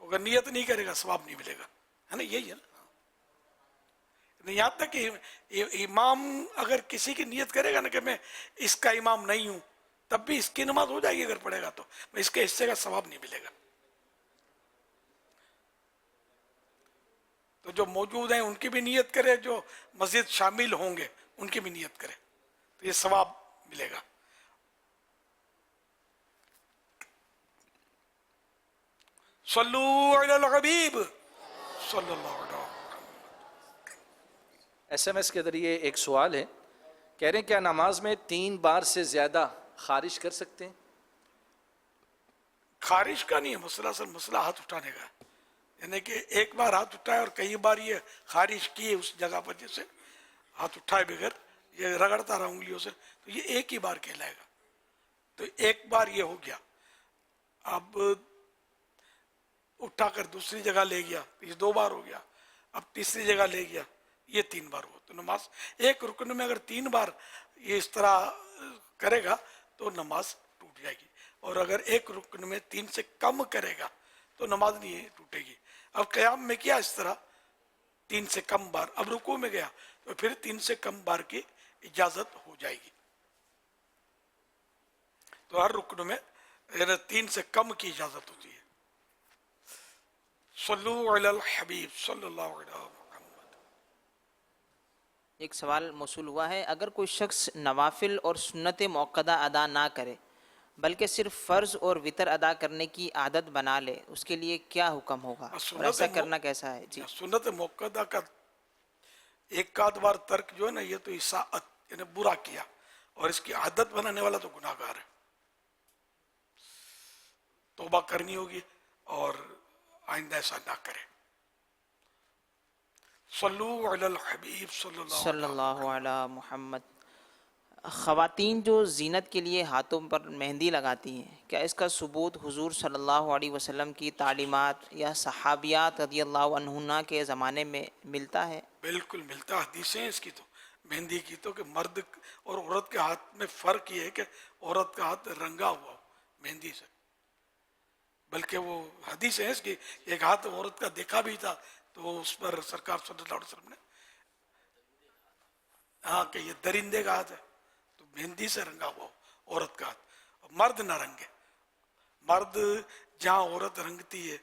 اگر نیت نہیں کرے گا ثواب نہیں ملے گا, ہے نا, یہی ہے نا. یہاں تک کہ امام اگر کسی کی نیت کرے گا نا کہ میں اس کا امام نہیں ہوں, تب بھی اس کی نماز ہو جائے گی اگر پڑھے گا تو, اس کے حصے کا ثواب نہیں ملے گا. تو جو موجود ہیں ان کی بھی نیت کرے, جو مسجد شامل ہوں گے ان کی بھی نیت کرے تو یہ ثواب ملے گا. صلو علی الحبیب صلی اللہ علیہ وسلم. ایس ایم ایس کے ذریعے ایک سوال ہے, کہہ رہے ہیں کیا نماز میں 3 بار سے زیادہ خارج کر سکتے ہیں؟ خارج کا نہیں ہے مسئلہ, اصل مسئلہ ہاتھ اٹھانے کا, یعنی کہ ایک بار ہاتھ اٹھائے اور کئی بار یہ خارج کیے اس جگہ پر, جیسے ہاتھ اٹھائے بغیر یہ رگڑتا رہا انگلیوں سے, تو یہ ایک ہی بار کہلائے گا. تو ایک بار یہ ہو گیا, اب اٹھا کر دوسری جگہ لے گیا تو یہ 2 بار ہو گیا, اب تیسری جگہ لے گیا یہ 3 بار ہوا. تو نماز ایک رکن میں اگر 3 بار یہ اس طرح کرے گا تو نماز ٹوٹ جائے گی, اور اگر ایک رکن میں 3 سے کم کرے گا تو نماز نہیں ٹوٹے گی. اب قیام میں کیا اس طرح 3 سے کم بار, اب رکوع میں گیا تو پھر 3 سے کم بار کی اجازت ہو جائے گی. تو ہر رکن میں 3 سے کم کی اجازت ہوتی ہے. صلو علی الحبیب صلی اللہ علیہ محمد. ایک سوال موصول ہوا ہے, اگر کوئی شخص نوافل اور سنت موقدہ ادا نہ کرے بلکہ صرف فرض اور وتر ادا کرنے کی عادت بنا لے, اس کے لیے کیا حکم ہوگا اور ایسا کرنا کیسا ہے؟ جی, سنت موقدہ کا ایک آدھ بار ترک جو ہے نا, یہ تو اساءت یعنی برا کیا, اور اس کی عادت بنانے والا تو گناہ گار ہے. توبہ کرنی ہوگی اور آئندہ ایسا نہ کرے. صلو علی الحبیب صلی اللہ علی محمد. خواتین جو زینت کے لیے ہاتھوں پر مہندی لگاتی ہیں, کیا اس کا ثبوت حضور صلی اللہ علیہ وسلم کی تعلیمات یا صحابیات رضی اللہ عنہن کے زمانے میں ملتا ہے؟ بالکل ملتا, حدیثیں اس کی تو مہندی کی تو, کہ مرد اور عورت کے ہاتھ میں فرق یہ ہے کہ عورت کا ہاتھ رنگا ہوا مہندی سے, بلکہ وہ حدیث ہے اس کی ایک ہاتھ عورت کا دیکھا بھی تھا تو اس پر سرکار صلی اللہ علیہ وسلم نے ہاں کہ یہ درندے کا ہاتھ ہے, تو مہندی سے رنگا ہوا عورت کا ہاتھ. مرد نہ رنگے, مرد جہاں عورت رنگتی ہے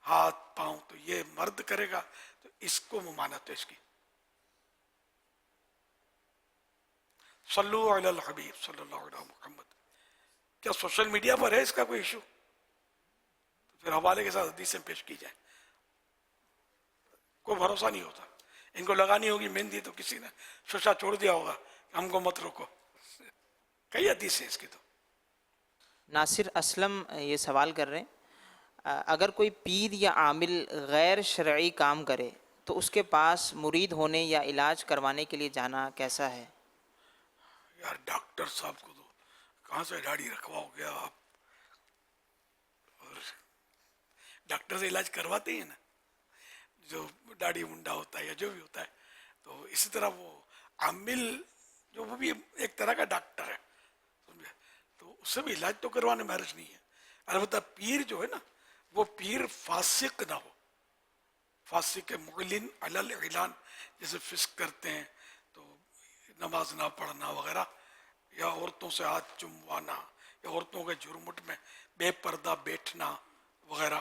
ہاتھ پاؤں تو یہ مرد کرے گا تو اس کو ممانعت ہے اس کی. صلو علی الحبیب صلی اللہ علیہ محمد. کیا سوشل میڈیا پر ہے اس کا کوئی ایشو؟ پھر حوالے کے ساتھ حدیثیں پیش کی جائیں, کوئی بھروسہ نہیں ہوتا. ان کو لگانی ہوگی مہندی تو کسی نے شوشا چھوڑ دیا ہوگا کہ ہم کو مت روکو. کئی حدیث ہیں اس کی. تو ناصر اسلم یہ سوال کر رہے ہیں اگر کوئی پیر یا عامل غیر شرعی کام کرے تو اس کے پاس مرید ہونے یا علاج کروانے کے لیے جانا کیسا ہے؟ یار ڈاکٹر صاحب کو تو کہاں سے داڑھی رکھواؤ گے آپ؟ اور ڈاکٹر سے علاج کرواتے ہیں نا جو داڑھی منڈا ہوتا ہے یا جو بھی ہوتا ہے. تو اسی طرح وہ عامل جو وہ بھی ایک طرح کا ڈاکٹر ہے سمجھے، تو اس سے بھی علاج تو کروانے میں حرج نہیں ہے. البتہ پیر جو ہے نا وہ پیر فاسق نہ ہو. فاسق معلن علی الاعلان، جیسے فسق کرتے ہیں تو نماز نہ پڑھنا وغیرہ، یا عورتوں سے ہاتھ چموانا، یا عورتوں کے جھرمٹ میں بے پردہ بیٹھنا وغیرہ،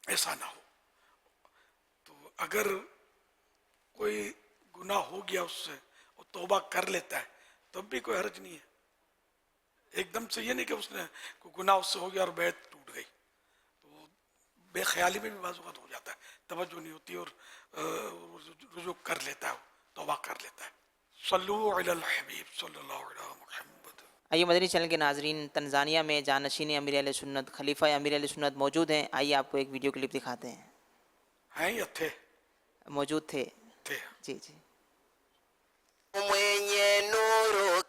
ایسا نہ ہو. تو اگر کوئی گناہ ہو گیا اس سے وہ توبہ کر لیتا ہے تب بھی کوئی حرج نہیں ہے. ایک دم سے یہ نہیں کہ اس نے کوئی گناہ اس سے ہو گیا اور بیعت ٹوٹ گئی، تو بے خیالی میں بھی بعض اوقات ہو جاتا ہے، توجہ نہیں ہوتی اور رجوع کر لیتا ہے، توبہ کر لیتا ہے. صلو علی الحبیب صلی اللہ علیہ محمد. آئیے مدنی چینل کے ناظرین، تنزانیہ میں جانشین امیر اہل سنت خلیفہ امیر اہل سنت موجود ہیں. آئیے آپ کو ایک ویڈیو کلپ دکھاتے ہیں. ہیں یا تھے؟ موجود تھے. جی جی. mwenye nuru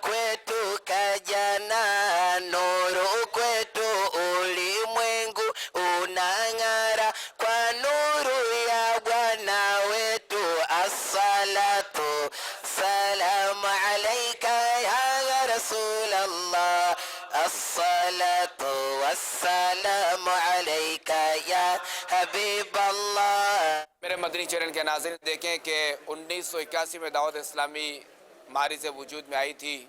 kwetu kajana nuru kwetu ulimwengu unang'ara kwa nuru ya Bwana wetu. Assalatu salamu alaika ya Rasulallah, assalatu wassalamu alaika ya Habiballah. میرے مدنی چینل کے ناظرین، دیکھیں کہ 1981 میں دعوت اسلامی ماری سے وجود میں آئی تھی.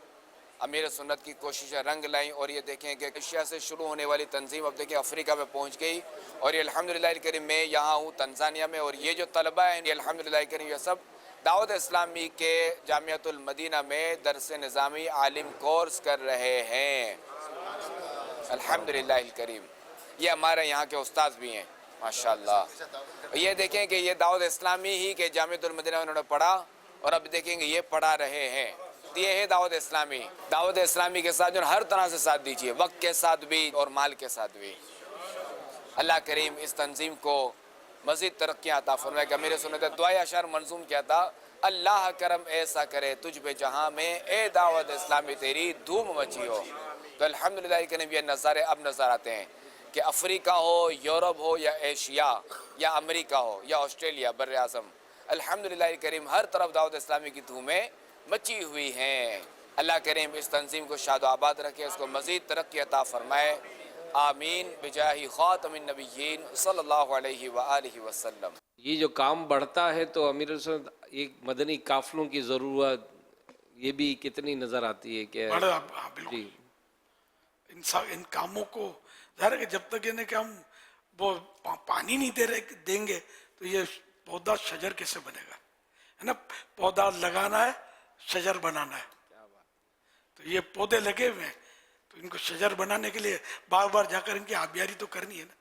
امیر سنت کی کوششیں رنگ لائیں اور یہ دیکھیں کہ ایشیا سے شروع ہونے والی تنظیم اب دیکھیں افریقہ میں پہنچ گئی. اور یہ الحمدللہ الکریم میں یہاں ہوں تنزانیہ میں، اور یہ جو طلبہ ہیں یہ الحمدللہ الکریم یہ سب دعوت اسلامی کے جامعۃ المدینہ میں درس نظامی عالم کورس کر رہے ہیں. الحمدللہ الکریم یہ ہمارے یہاں کے استاذ بھی ہیں ماشاءاللہ. یہ دیکھیں کہ یہ دعوت اسلامی ہی کے جامعۃ المدینہ میں انہوں نے پڑھا اور اب دیکھیں گے یہ پڑھا رہے ہیں. یہ ہے دعوت اسلامی. دعوت اسلامی کے ساتھ جو ہر طرح سے ساتھ دیجیے، وقت کے ساتھ بھی اور مال کے ساتھ بھی. اللہ کریم اس تنظیم کو مزید ترقیاں عطا فرمائے. کہ میرے سنت دعائے اشعار منظوم کیا تھا، اللہ کرم ایسا کرے تجھ پہ جہاں میں، اے دعوت اسلامی تیری دھوم مچی ہو. تو الحمدللہ کریم یہ نظارے اب نظر آتے ہیں کہ افریقہ ہو، یورپ ہو یا ایشیا یا امریکہ ہو یا آسٹریلیا بر اعظم، الحمدللہ کریم ہر طرف دعوت اسلامی کی دھومیں مچی ہوئی ہیں. اللہ کریم اس تنظیم کو شاد و آباد رکھے، اس کو مزید ترقی عطا فرمائے. آمین بجاہ خاتم النبیین صلی اللہ علیہ وآلہ وسلم. یہ جو کام بڑھتا ہے تو امیر سنت ایک مدنی قافلوں کی ضرورت یہ بھی کتنی نظر آتی ہے کہ بالکل ان کاموں کو ظاہر ہے کہ جب تک کہ ہم وہ پانی نہیں دیں گے تو یہ پودا شجر کیسے بنے گا، ہے نا. پودا لگانا ہے، شجر بنانا ہے. تو یہ پودے لگے ہوئے ہیں تو ان کو شجر بنانے کے لیے بار بار جا کر ان کی آبیاری تو کرنی ہے نا.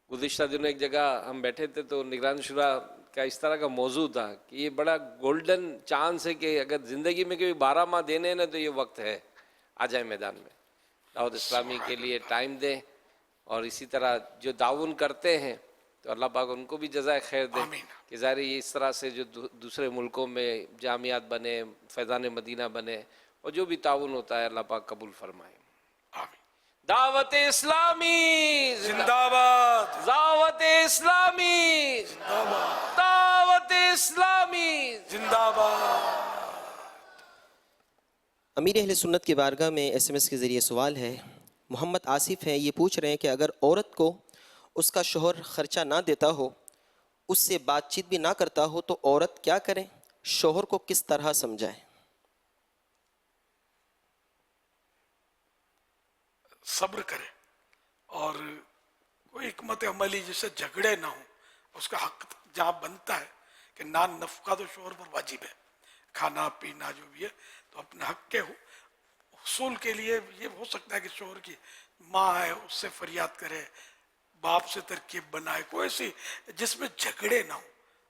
گزشتہ دنوں ایک جگہ ہم بیٹھے تھے تو نگران شورا کا اس طرح کا موضوع تھا کہ یہ بڑا گولڈن چانس ہے کہ اگر زندگی میں کوئی 12 ماہ دینے ہیں نا تو یہ وقت ہے، آ جائیں میدان میں، دعوت اسلامی کے لیے ٹائم دیں. اور اسی طرح جو تعاون کرتے ہیں تو اللہ پاک ان کو بھی جزائے خیر دے کہ ظاہر یہ اس طرح سے جو دوسرے ملکوں میں جامعات بنے، فیضان مدینہ بنے، اور جو بھی تعاون ہوتا ہے اللہ پاک قبول فرمائے. دعوت اسلامی زندہ باد، دعوت اسلامی زندہ باد، دعوت اسلامی زندہ باد. امیر اہل سنت کی بارگاہ میں ایس ایم ایس کے ذریعے سوال ہے. محمد آصف ہیں، یہ پوچھ رہے ہیں کہ اگر عورت کو اس کا شوہر خرچہ نہ دیتا ہو، اس سے بات چیت بھی نہ کرتا ہو تو عورت کیا کرے، شوہر کو کس طرح سمجھائے؟ صبر کرے اور کوئی حکمت عملی جس سے جھگڑے نہ ہوں. اس کا حق جہاں بنتا ہے کہ نان نفقہ تو شوہر پر واجب ہے، کھانا پینا جو بھی ہے، تو اپنے حق کے حصول کے لیے یہ ہو سکتا ہے کہ شوہر کی ماں ہے اس سے فریاد کرے، باپ سے ترکیب بنائے، کوئی ایسی جس میں جھگڑے نہ ہو،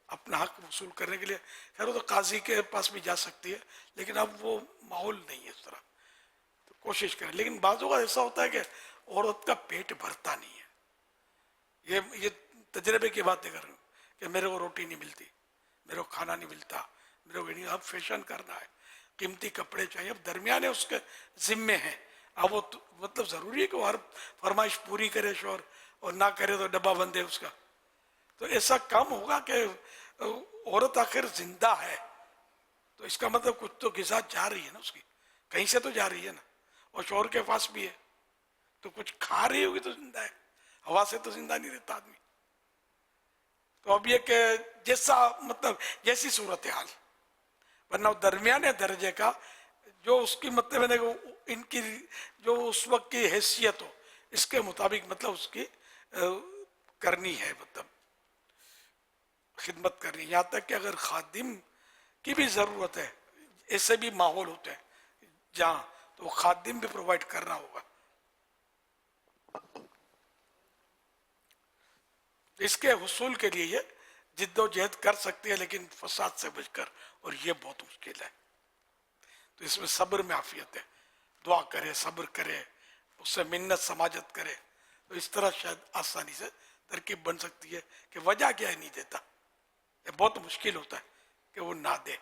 اپنا حق وصول کرنے کے لیے. خیر وہ تو قاضی کے پاس بھی جا سکتی ہے، لیکن اب وہ ماحول نہیں ہے اس طرح، تو کوشش کریں. لیکن بعض اوقات ایسا ہوتا ہے کہ عورت کا پیٹ بھرتا نہیں ہے. یہ تجربے کی باتیں کر رہا ہوں کہ میرے کو روٹی نہیں ملتی، میرے کو کھانا نہیں ملتا، میرے کو نہیں، اب فیشن کرنا ہے، قیمتی کپڑے چاہیے. اب درمیانے اس کے ذمے ہیں. اب وہ مطلب ضروری ہے کہ وہ ہر فرمائش پوری کرے شوہر، اور نہ کرے تو ڈبہ بند ہے اس کا. تو ایسا کام ہوگا کہ عورت آخر زندہ ہے، تو اس کا مطلب کچھ تو غذا جا رہی ہے نا اس کی، کہیں سے تو جا رہی ہے نا، اور شوہر کے پاس بھی ہے تو کچھ کھا رہی ہوگی تو زندہ ہے. ہوا سے تو زندہ نہیں رہتا آدمی. تو اب یہ کہ جیسا مطلب جیسی صورتحال، ورنہ درمیانے درجے کا جو اس کی مطلب ہے ان کی جو اس وقت کی حیثیت ہو اس کے مطابق مطلب اس کی کرنی ہے، مطلب خدمت کرنی. یہاں تک کہ اگر خادم کی بھی ضرورت ہے، ایسے بھی ماحول ہوتے ہیں جہاں، تو خادم بھی پرووائڈ کرنا ہوگا. اس کے حصول کے لیے یہ جد و جہد کر سکتی ہے، لیکن فساد سے بچ کر، اور یہ بہت مشکل ہے. تو اس میں صبر میں عافیت ہے. دعا کرے، صبر کرے، اس سے منت سماجت کرے، تو اس طرح شاید آسانی سے ترکیب بن سکتی ہے. کہ وجہ کیا ہے نہیں دیتا، یہ بہت مشکل ہوتا ہے کہ وہ نہ دے،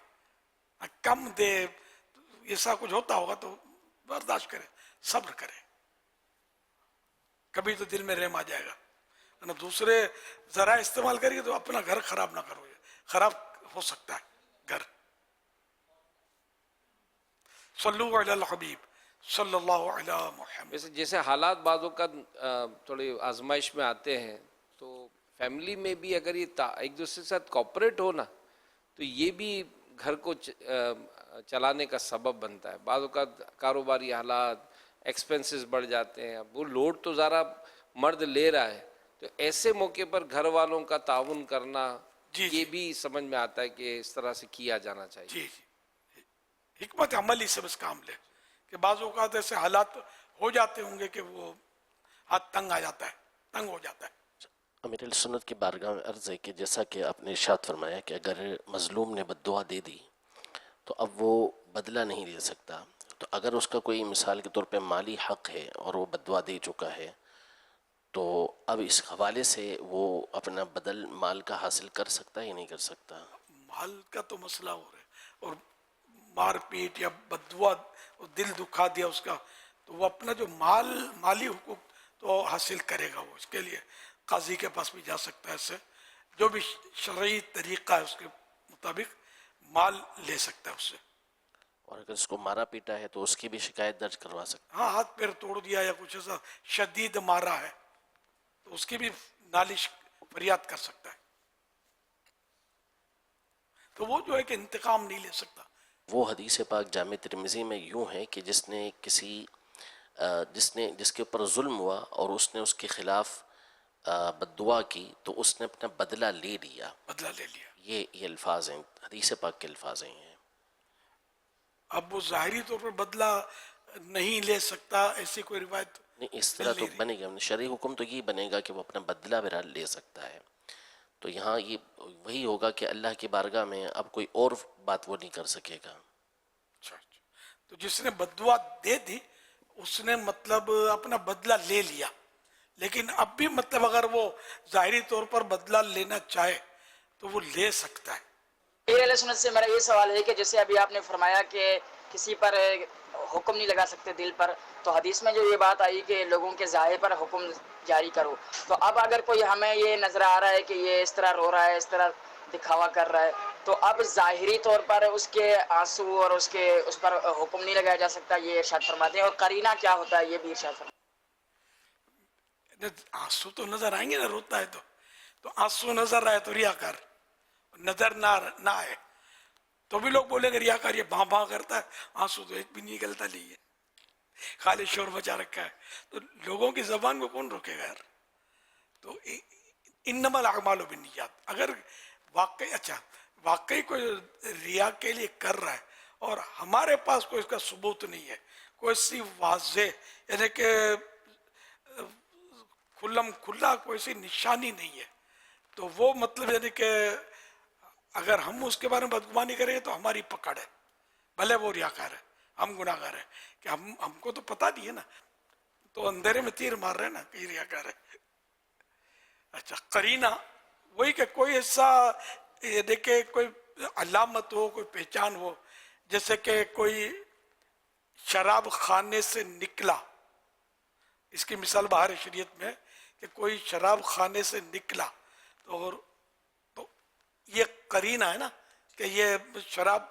کم دے، ایسا کچھ ہوتا ہوگا تو برداشت کرے، صبر کرے. کبھی تو دل میں رحم آ جائے گا. دوسرے ذرائع استعمال کریے تو اپنا گھر خراب نہ کرو، خراب ہو سکتا ہے گھر. صلو علی الحبیب صلی اللہ علی محمد. ویسے جیسے حالات بعض اوقات تھوڑی آزمائش میں آتے ہیں، تو فیملی میں بھی اگر یہ ایک دوسرے کے ساتھ کوپریٹ ہو نا، تو یہ بھی گھر کو چلانے کا سبب بنتا ہے. بعض اوقات کاروباری حالات، ایکسپنسز بڑھ جاتے ہیں، اب وہ لوڈ تو ذرا مرد لے رہا ہے، تو ایسے موقع پر گھر والوں کا تعاون کرنا یہ بھی سمجھ میں آتا ہے کہ اس طرح سے کیا جانا چاہیے. جی حکمت عملی سے بس کام لے، کہ بعض اوقات ایسے حالات ہو جاتے ہوں گے کہ وہ ہاتھ تنگ آ جاتا ہے، تنگ ہو جاتا ہے. امیر السنت کی بارگاہ میں عرض ہے کہ جیسا کہ آپ نے ارشاد فرمایا کہ اگر مظلوم نے بد دعا دے دی تو اب وہ بدلہ نہیں لے سکتا. تو اگر اس کا کوئی مثال کے طور پہ مالی حق ہے اور وہ بد دعا دے چکا ہے، تو اب اس حوالے سے وہ اپنا بدل مال کا حاصل کر سکتا ہے یا نہیں کر سکتا؟ مال کا تو مسئلہ ہو رہا ہے، اور مار پیٹ یا بد دعا دل دکھا دیا اس کا، تو وہ اپنا جو مالی حقوق تو حاصل کرے گا. وہ اس کے لیے قاضی کے پاس بھی جا سکتا ہے، اس سے جو بھی شرعی طریقہ ہے اس کے مطابق مال لے سکتا ہے اس سے. اور اگر اس کو مارا پیٹا ہے تو اس کی بھی شکایت درج کروا سکتا ہے. ہاں، ہاتھ پیر توڑ دیا یا کچھ ایسا شدید مارا ہے تو اس کی بھی نالش فریاد کر سکتا ہے. تو وہ جو ہے کہ انتقام نہیں لے سکتا. وہ حدیث پاک جامع ترمذی میں یوں ہے کہ جس کے اوپر ظلم ہوا اور اس نے اس کے خلاف بد دعا کی تو اس نے اپنا بدلہ لے لیا. یہ الفاظ ہیں، حدیث پاک کے الفاظ ہیں. اب وہ ظاہری طور پر بدلہ نہیں لے سکتا، ایسی کوئی روایت نہیں، اس طرح تو بنے گا. شرعی حکم تو یہ بنے گا کہ وہ اپنا بدلہ بہرحال لے سکتا ہے. تو یہاں یہ وہی ہوگا کہ اللہ کی بارگاہ میں اب کوئی اور بات وہ نہیں کر سکے گا. تو جس نے بد دعا دے دی اس نے مطلب اپنا بدلہ لے لیا، لیکن اب بھی مطلب اگر وہ ظاہری طور پر بدلہ لینا چاہے تو وہ لے سکتا ہے. اہل سنت سے میرا یہ سوال ہے کہ جیسے ابھی آپ نے فرمایا کہ کسی پر حکم نہیں لگا سکتے دل پر، تو حدیث میں جو یہ بات آئی کہ لوگوں کے ظاہر پر حکم جاری کرو، تو اب اگر کوئی ہمیں یہ نظر آ رہا ہے کہ یہ اس طرح رو رہا ہے، اس طرح دکھاوا کر رہا ہے، تو اب ظاہری طور پر اس کے آنسو اور اس پر حکم نہیں لگایا جا سکتا، یہ ارشاد فرماتے ہیں. اور قرینہ کیا ہوتا ہے یہ بھی ارشاد فرماتے ہیں. آنسو تو نظر آئیں گے نا، روتا ہے تو آنسو نظر آئے تو ریاکار، نظر نہ آئے تو بھی لوگ بولے گا ریاکار، یہ بھاں بھاں کرتا ہے، آنسو تو ایک بھی نہیں نکلتا نہیں ہے، خالی شور بچا رکھا ہے. تو لوگوں کی زبان کو کون روکے گا یار؟ تو انما الاعمال بالنیات. اگر واقعی کوئی ریا کے لیے کر رہا ہے اور ہمارے پاس کوئی اس کا ثبوت نہیں ہے، کوئی سی واضح یعنی کہ کھلم کھلا کوئی سی نشانی نہیں ہے. تو وہ مطلب یعنی کہ اگر ہم اس کے بارے میں بدگمانی کریں تو ہماری پکڑ ہے، بھلے وہ ریاکار ہے، ہم گناہ گار ہیں کہ ہم کو تو پتہ نہیں ہے نا، تو اندھیرے میں تیر مار رہے ہیں نا کہ ریاکار ہے. اچھا قرینہ وہی کہ کوئی ایسا یہ دیکھے کوئی علامت ہو، کوئی پہچان ہو، جیسے کہ کوئی شراب خانے سے نکلا. اس کی مثال باہر شریعت میں کہ کوئی شراب خانے سے نکلا تو یہ قرینہ ہے نا کہ یہ شراب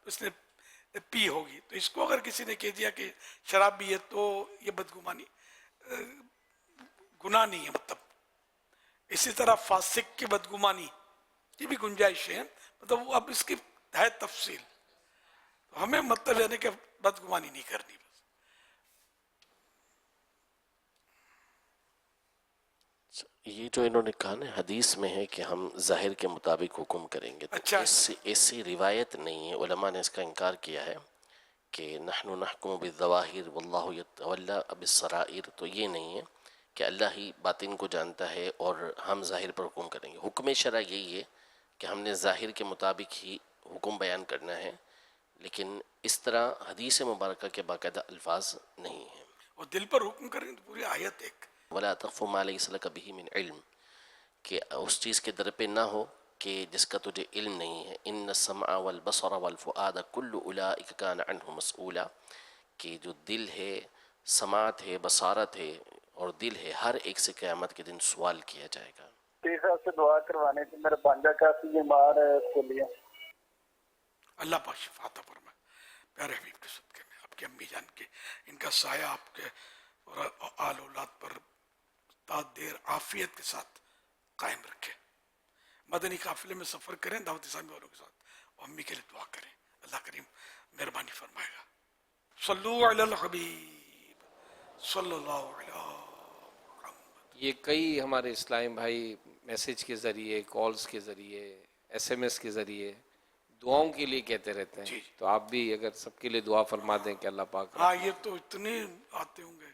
اس نے پی ہوگی. تو اس کو اگر کسی نے کہہ دیا کہ شراب بھی ہے تو یہ بدگمانی گناہ نہیں ہے. مطلب اسی طرح فاسق کی بدگمانی کی بھی گنجائش ہے، مطلب وہ اب اس کی ہے تفصیل. ہمیں مطلب یعنی کہ بدگمانی نہیں کرنی. یہ جو انہوں نے کہا نا حدیث میں ہے کہ ہم ظاہر کے مطابق حکم کریں گے، تو ایسی روایت نہیں ہے. علماء نے اس کا انکار کیا ہے کہ نحن نحکم بالظواہر واللہ یتولی بالسرائر. تو یہ نہیں ہے کہ اللہ ہی باطن کو جانتا ہے اور ہم ظاہر پر حکم کریں گے. حکم شرع یہی ہے کہ ہم نے ظاہر کے مطابق ہی حکم بیان کرنا ہے، لیکن اس طرح حدیث مبارکہ کے باقاعدہ الفاظ نہیں ہیں. اور دل پر حکم کریں تو پوری آیت ایک ولا تقف ما لیس لک بہ من علم، کہ اس چیز کے در پہ نہ ہو کہ جس کا تجھے علم نہیں ہے. ان السمع والبصر والفؤاد کل اولئک کان عنہ مسئولا، کہ جو دل ہے، سماعت ہے، بصارت ہے اور دل ہے، ہر ایک سے قیامت کے دن سوال کیا جائے گا. صاحب سے دعا کروانے تھی، میرا بانجا کافی بیمار ہے، اس کے لیے اللہ پاک شفا عطا فرمائے. پیارے حبیب کے صدقے میں آپ کی امی جان کے ان کا سایہ آپ کے اور آل اولاد پر تا دیر عافیت کے ساتھ قائم رکھے. مدنی قافلے میں سفر کریں دعوت اسلامی والوں کے ساتھ، اور امی کے لیے دعا کریں. اللہ کریم مہربانی فرمائے گا. صلو علی الحبیب صلی اللہ علیہ. یہ کئی ہمارے اسلام بھائی میسیج کے ذریعے، کالز کے ذریعے، ایس ایم ایس کے ذریعے دعاؤں کے لیے کہتے رہتے ہیں. تو آپ بھی اگر سب کے لیے دعا فرما دیں کہ اللہ پاک. ہاں یہ تو اتنے آتے ہوں گے،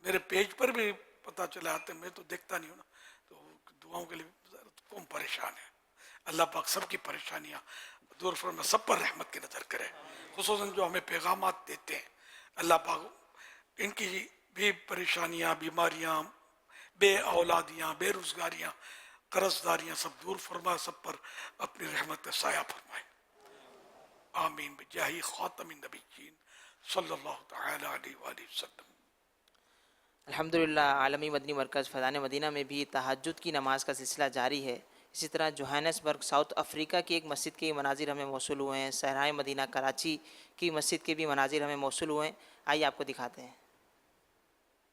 میرے پیج پر بھی پتہ چلے آتے، میں تو دیکھتا نہیں ہوں نا. تو دعاؤں کے لیے کون پریشان ہے. اللہ پاک سب کی پریشانیاں دور فرمائے، سب پر رحمت کی نظر کرے. خصوصاً جو ہمیں پیغامات دیتے ہیں، اللہ پاک ان کی بھی پریشانیاں، بیماریاں، بے اولادیاں، بے روزگاریاں، قرض داریاں سب دور فرمائے، سب پر اپنی رحمت سایہ فرمائے. آمین بجاہ خاتم النبیین صلی اللہ تعالی علیہ وآلہ وسلم. الحمدللہ عالمی مدنی مرکز فیضان مدینہ میں بھی تہجد کی نماز کا سلسلہ جاری ہے. اسی طرح جوہانسبرگ ساؤتھ افریقہ کی ایک مسجد کے مناظر ہمیں موصول ہوئے ہیں. صحرائے مدینہ کراچی کی مسجد کے بھی مناظر ہمیں موصول ہوئے ہیں. آئیے آپ کو دکھاتے ہیں.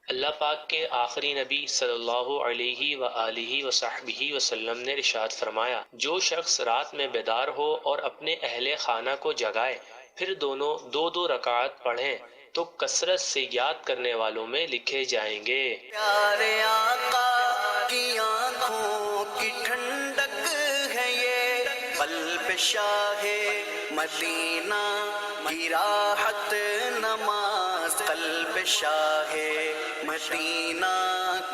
اللہ پاک کے آخری نبی صلی اللہ علیہ وآلہ وصحبہ وسلم نے ارشاد فرمایا، جو شخص رات میں بیدار ہو اور اپنے اہل خانہ کو جگائے پھر دونوں دو رکعت پڑھیں تو کثرت سے یاد کرنے والوں میں لکھے جائیں گے. پیارے آقا کی آنکھوں کی ٹھنڈک ہے یہ، قلب شاہ مدینہ کی راحت نماز، قلب شاہ مدینہ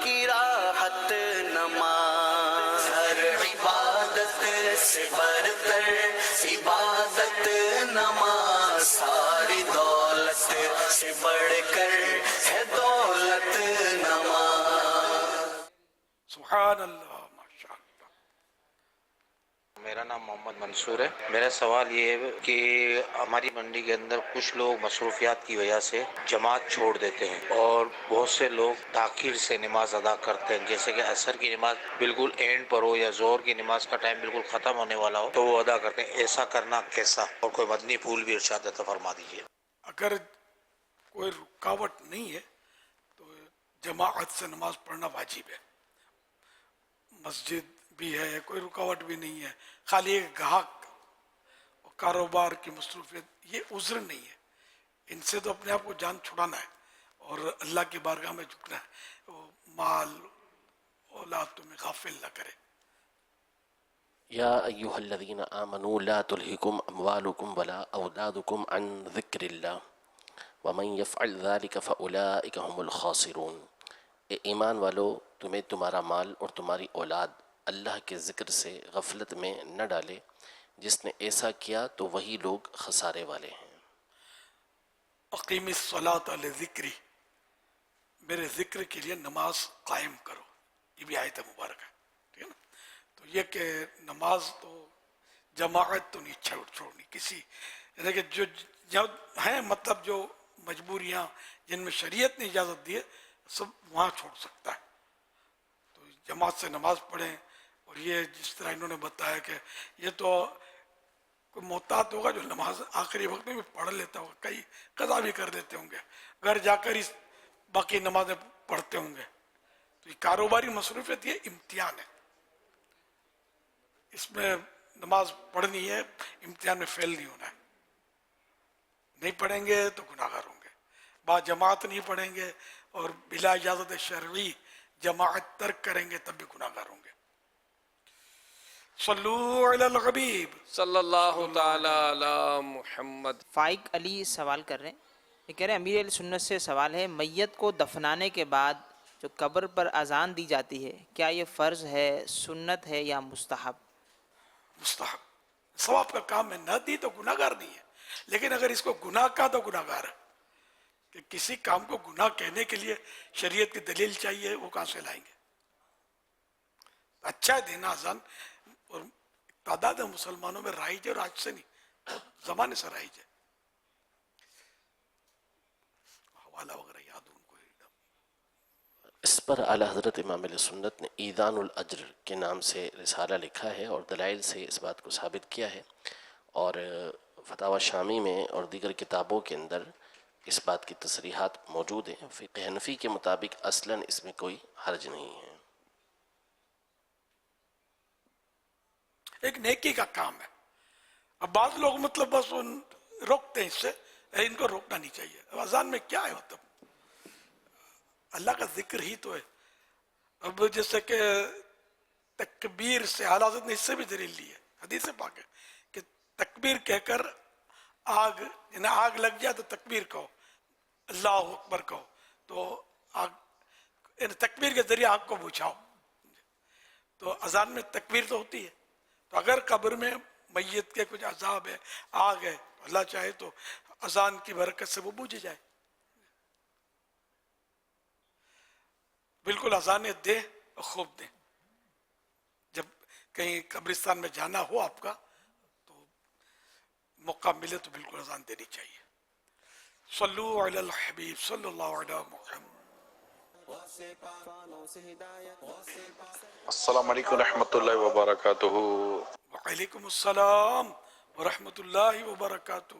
کی راحت نماز. ہر عبادت سے برتر عبادت نماز، ساری دولت سے بڑھ کر ہے دولت نماز. سبحان اللہ. میرا نام محمد منصور ہے. میرا سوال یہ ہے کہ ہماری منڈی کے اندر کچھ لوگ مصروفیات کی وجہ سے جماعت چھوڑ دیتے ہیں اور بہت سے لوگ تاخیر سے نماز ادا کرتے ہیں، جیسے کہ عصر کی نماز بالکل اینڈ پر ہو یا ظہر کی نماز کا ٹائم بالکل ختم ہونے والا ہو تو وہ ادا کرتے ہیں. ایسا کرنا کیسا؟ اور کوئی مدنی پھول بھی ارشاد عطا فرما دیجیے. اگر کوئی رکاوٹ نہیں ہے تو جماعت سے نماز پڑھنا واجب ہے. مسجد بھی ہے، کوئی رکاوٹ بھی نہیں ہے، خالی ایک گاہک اور کاروبار کی مصروفیت یہ عذر نہیں ہے. ان سے تو اپنے آپ کو جان چھڑانا ہے اور اللہ کی بارگاہ میں جھکنا ہے. وہ مال اولاد تمہیں غافل نہ کرے. یا ایہا الذین آمنوا لا تلہکم اموالکم ولا اولادکم عن ذکر اللہ ومن یفعل ذلک فاولئک هم الخاسرون. اے ایمان والو تمہیں تمہارا مال اور تمہاری اولاد اللہ کے ذکر سے غفلت میں نہ ڈالے، جس نے ایسا کیا تو وہی لوگ خسارے والے ہیں۔ اقیم الصلاۃ لذکری، میرے ذکر کے لیے نماز قائم کرو، یہ بھی آیت مبارک ہے، ٹھیک ہے نا۔ تو یہ کہ نماز تو جماعت تو نہیں چھوڑنی کسی، یعنی کہ جو ہیں مطلب جو مجبوریاں جن میں شریعت نے اجازت دی ہے سب وہاں چھوڑ سکتا ہے، تو جماعت سے نماز پڑھیں۔ اور یہ جس طرح انہوں نے بتایا کہ یہ تو کوئی محتاط ہوگا جو نماز آخری وقت میں بھی پڑھ لیتا ہوگا، کئی قضا بھی کر دیتے ہوں گے، گھر جا کر ہی باقی نمازیں پڑھتے ہوں گے، تو یہ کاروباری مصروفیت، یہ امتحان ہے، اس میں نماز پڑھنی ہے، امتحان میں فیل نہیں ہونا ہے۔ نہیں پڑھیں گے تو گناہ گار ہوں گے، با جماعت نہیں پڑھیں گے اور بلا اجازت شرعی جماعت ترک کریں گے تب بھی گناہ گار ہوں گے۔ صلو علی الحبیب صلی اللہ تعالی علی محمد۔ فائق علی سوال کر رہے ہیں، یہ کہہ رہے ہیں امیر علیہ سنت سے سوال ہے، میت کو دفنانے کے بعد جو قبر پر اذان دی جاتی ہے کیا یہ فرض ہے، سنت ہے یا مستحب؟ مستحب، ثواب کا کام ہے، نہ دی تو گناہ گار نہیں ہے، لیکن اگر اس کو گناہ کہا تو گناہ گار ہے، کہ کسی کام کو گناہ کہنے کے لیے شریعت کی دلیل چاہیے، وہ کہاں سے لائیں گے؟ اچھا ہے دینا اذان، اور تعداد مسلمانوں میں رائج ہے، اور آج سے نہیں زمانے سے رائج ہے۔ حوالہ وغیرہ یاد ان کو، اس پر اعلیٰ حضرت امام علیہ سنت نے ایذان الاجر کے نام سے رسالہ لکھا ہے اور دلائل سے اس بات کو ثابت کیا ہے، اور فتاوی شامی میں اور دیگر کتابوں کے اندر اس بات کی تصریحات موجود ہیں۔ فقہ حنفی کے مطابق اصلاً اس میں کوئی حرج نہیں ہے۔ ایک نیکی کا کام ہے، اب بعض لوگ مطلب بس روکتے ہیں اس سے، ان کو روکنا نہیں چاہیے۔ اب اذان میں کیا ہے، مطلب اللہ کا ذکر ہی تو ہے۔ اب جیسے کہ تکبیر سے اعلیٰ حضرت نے اس سے بھی دلیل لی ہے، حدیث پاک ہے کہ تکبیر کہہ کر آگ، یعنی آگ لگ جائے تو تکبیر کہو، اللہ اکبر کہو، تو آگ، یعنی تکبیر کے ذریعے آگ کو بجھاؤ، تو اذان میں تکبیر تو ہوتی ہے۔ تو اگر قبر میں میت کے کچھ عذاب ہے، آگ ہے، اللہ چاہے تو اذان کی برکت سے وہ بجھ جائے۔ بالکل اذانیں دیں اور خوب دیں، جب کہیں قبرستان میں جانا ہو آپ کا تو موقع ملے تو بالکل اذان دینی چاہیے۔ صلو علی الحبیب صلی اللہ علیہ محمد۔ السلام علیکم ورحمۃ اللہ وبرکاتہ۔ وعلیکم السلام ورحمۃ اللہ وبرکاتہ۔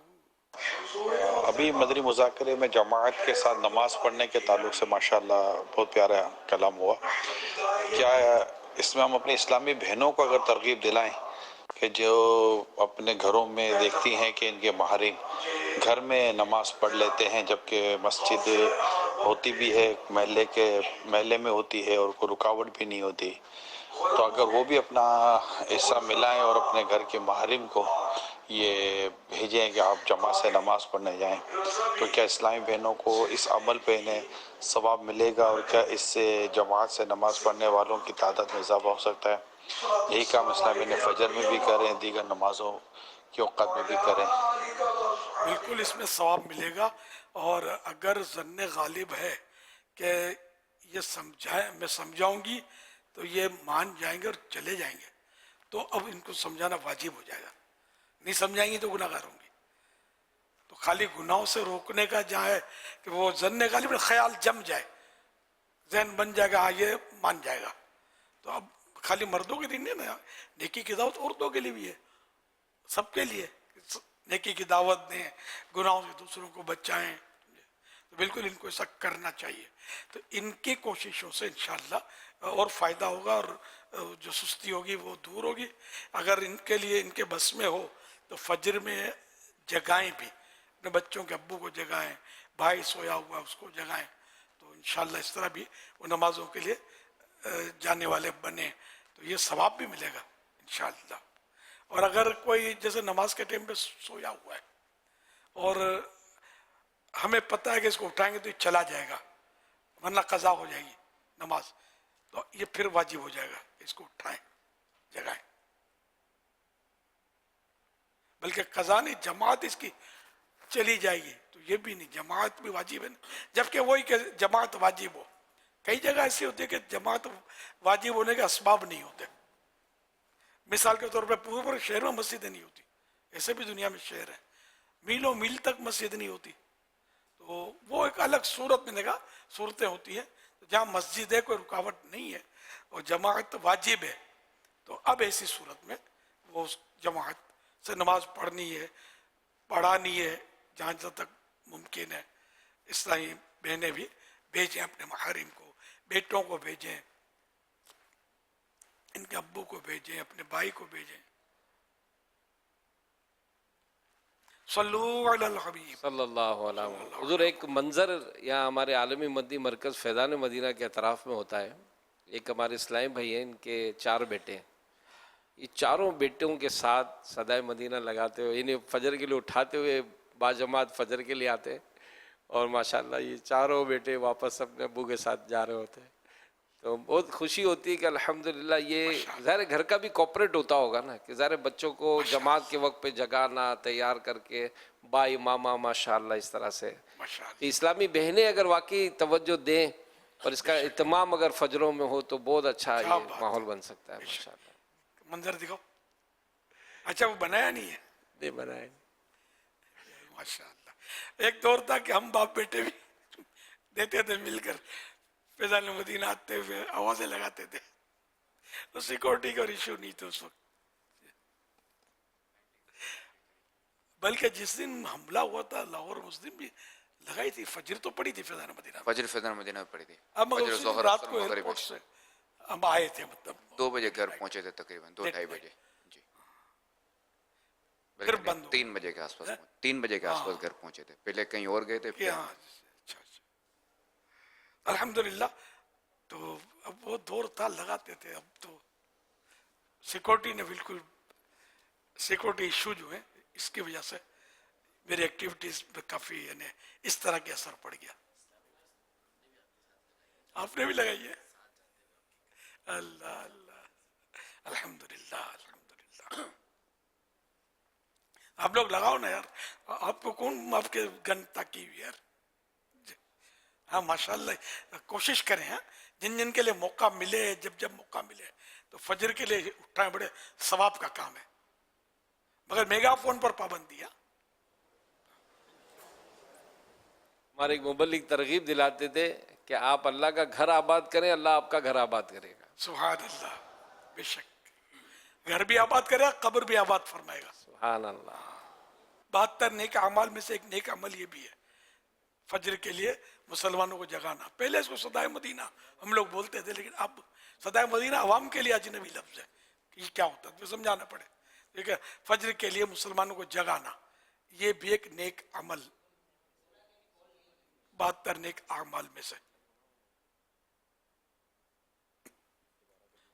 ابھی مدنی مذاکرے میں جماعت کے ساتھ نماز پڑھنے کے تعلق سے ماشاءاللہ بہت پیارا کلام ہوا۔ کیا اس میں ہم اپنی اسلامی بہنوں کو اگر ترغیب دلائیں کہ جو اپنے گھروں میں دیکھتی ہیں کہ ان کے محرم گھر میں نماز پڑھ لیتے ہیں جبکہ مسجد ہوتی بھی ہے، محلے میں ہوتی ہے اور کوئی رکاوٹ بھی نہیں ہوتی، تو اگر وہ بھی اپنا حصہ ملائیں اور اپنے گھر کے محرم کو یہ بھیجیں کہ آپ جماعت سے نماز پڑھنے جائیں، تو کیا اسلامی بہنوں کو اس عمل پہ انہیں ثواب ملے گا، اور کیا اس سے جماعت سے نماز پڑھنے والوں کی تعداد میں اضافہ ہو سکتا ہے؟ یہی کام اسلامی بہنیں فجر میں بھی کریں، دیگر نمازوں کے اوقات میں بھی کریں۔ بالکل اس میں ثواب ملے گا، اور اگر ظن غالب ہے کہ یہ میں سمجھاؤں گی تو یہ مان جائیں گے اور چلے جائیں گے، تو اب ان کو سمجھانا واجب ہو جائے گا، نہیں سمجھائیں گے تو گناہ گار ہوں گے۔ تو خالی گناہوں سے روکنے کا جہاں ہے کہ وہ ظن غالب میں خیال جم جائے، ذہن بن جائے گا، ہاں یہ مان جائے گا، تو اب خالی مردوں کے دن نہیں نا، نیکی کی دعوت عورتوں کے لیے بھی ہے، سب کے لیے نیکی کی دعوت دیں، گناہوں سے دوسروں کو بچائیں، تو بالکل ان کو ایسا کرنا چاہیے۔ تو ان کی کوششوں سے انشاءاللہ اور فائدہ ہوگا، اور جو سستی ہوگی وہ دور ہوگی۔ اگر ان کے لیے ان کے بس میں ہو تو فجر میں جگائیں بھی، اپنے بچوں کے ابو کو جگائیں، بھائی سویا ہوا اس کو جگائیں، تو انشاءاللہ اس طرح بھی وہ نمازوں کے لیے جانے والے بنے، تو یہ ثواب بھی ملے گا انشاءاللہ۔ اور اگر کوئی جیسے نماز کے ٹائم پہ سویا ہوا ہے اور ہمیں پتہ ہے کہ اس کو اٹھائیں گے تو یہ چلا جائے گا ورنہ قضا ہو جائے گی، نماز، تو یہ پھر واجب ہو جائے گا، اس کو اٹھائیں جگائیں. بلکہ قضا نہیں، جماعت اس کی چلی جائے گی، تو یہ بھی نہیں، جماعت بھی واجب ہے نا. جبکہ وہی کہ جماعت واجب ہو. کئی جگہ ایسی ہوتی ہے کہ جماعت واجب ہونے کے اسباب نہیں ہوتے. مثال کے طور پہ پورے شہر میں مسجدیں نہیں ہوتی، ایسے بھی دنیا میں شہر ہیں، میلوں میل تک مسجد نہیں ہوتی. تو وہ ایک الگ صورت میں نگاہ صورتیں ہوتی ہیں. جہاں مسجد ہے، کوئی رکاوٹ نہیں ہے اور جماعت واجب ہے، تو اب ایسی صورت میں وہ اس جماعت سے نماز پڑھنی ہے، پڑھانی ہے جہاں تک ممکن ہے. اسلامی بہنیں بھی بھیجیں اپنے محارم کو، بیٹوں کو بھیجیں، ان کے ابو کو بھیجیں، اپنے بھائی کو بھیجیں. صلو علی الحبیب صلی اللہ علیہ وسلم. حضور ایک منظر یہاں ہمارے عالمی مدنی مرکز فیضان مدینہ کے اطراف میں ہوتا ہے. ایک ہمارے اسلامی بھائی ہیں، ان کے 4 بیٹے ہیں. یہ چاروں بیٹوں کے ساتھ صدائے مدینہ لگاتے ہوئے، انہیں فجر کے لیے اٹھاتے ہوئے باجماعت فجر کے لیے آتے ہیں، اور ماشاءاللہ یہ چاروں بیٹے واپس اپنے ابو کے ساتھ جا رہے ہوتے ہیں. تو بہت خوشی ہوتی ہے کہ الحمدللہ یہ ظاہر گھر کا بھی کوپریٹ ہوتا ہوگا نا، کہ ظاہر بچوں کو جماعت کے وقت پہ جگانا، تیار کر کے بائی ماما ماشاءاللہ اس طرح سے. اسلامی بہنیں اگر واقعی توجہ دیں اور اس کا اہتمام اگر فجروں میں ہو تو بہت اچھا یہ ماحول بن سکتا ہے ماشاءاللہ. منظر دکھاؤ. اچھا وہ بنایا نہیں ہے؟ نہیں بنایا. ماشاءاللہ. ایک دور تھا کہ ہم باپ بیٹے بھی دیتے تھے مل کر فیضان مدینہ آتے ہوئے آوازیں لگاتے تھے، تو سیکورٹی کا ایشو نہیں تھا اس وقت. بلکہ جس دن حملہ ہوا تھا لاہور میں اس دن بھی لگائی تھی، فجر تو پڑی تھی فیضان مدینہ. فجر فیضان مدینہ میں پڑی تھی. اب مگر فجر اس دن ظہر رات اثر کو مغرب ایئرپورٹ سے ہم آئے تھے، مطلب 2 بجے گھر پہنچے تھے، تقریباً 2-2:30 بجے. جی پھر بند ہو 3 بجے کے آس پاس 3 بجے کے آس پاس گھر پہنچے تھے. پہلے کہیں اور گئے تھے. اچھا الحمدللہ. تو اب وہ دور تھا لگاتے تھے. اب تو سیکورٹی نے بالکل، سیکورٹی ایشو جو ہے اس کی وجہ سے میری ایکٹیویٹیز پہ کافی یعنی اس طرح کے اثر پڑ گیا. آپ نے بھی لگائی ہے؟ اللہ اللہ الحمدللہ الحمدللہ. آپ لوگ لگاؤ نا یار. آپ کو کون آپ کے گن تاکی ہوئی یار. ہاں ماشاءاللہ کوشش کریں. ہاں جن جن کے لیے موقع ملے، جب موقع ملے تو فجر کے لیے اٹھائیں، بڑے ثواب کا کام ہے. مگر میگا فون پر پابندی ہے. ہمارے ایک مبلغ ترغیب دلاتے تھے کہ آپ اللہ کا گھر آباد کریں، اللہ آپ کا گھر آباد کرے گا. سبحان اللہ. بے شک گھر بھی آباد کرے گا، قبر بھی آباد فرمائے گا. سبحان اللہ. 72 نیک اعمال میں سے ایک نیک عمل یہ بھی ہے فجر کے لیے مسلمانوں کو جگانا. پہلے اس کو صدائے مدینہ ہم لوگ بولتے تھے، لیکن اب صدائے مدینہ عوام کے لیے اجنبی لفظ ہے کہ یہ کیا ہوتا ہے، تو سمجھانا پڑے. ٹھیک ہے، فجر کے لیے مسلمانوں کو جگانا یہ بھی ایک نیک عمل 72 نیک اعمال میں سے.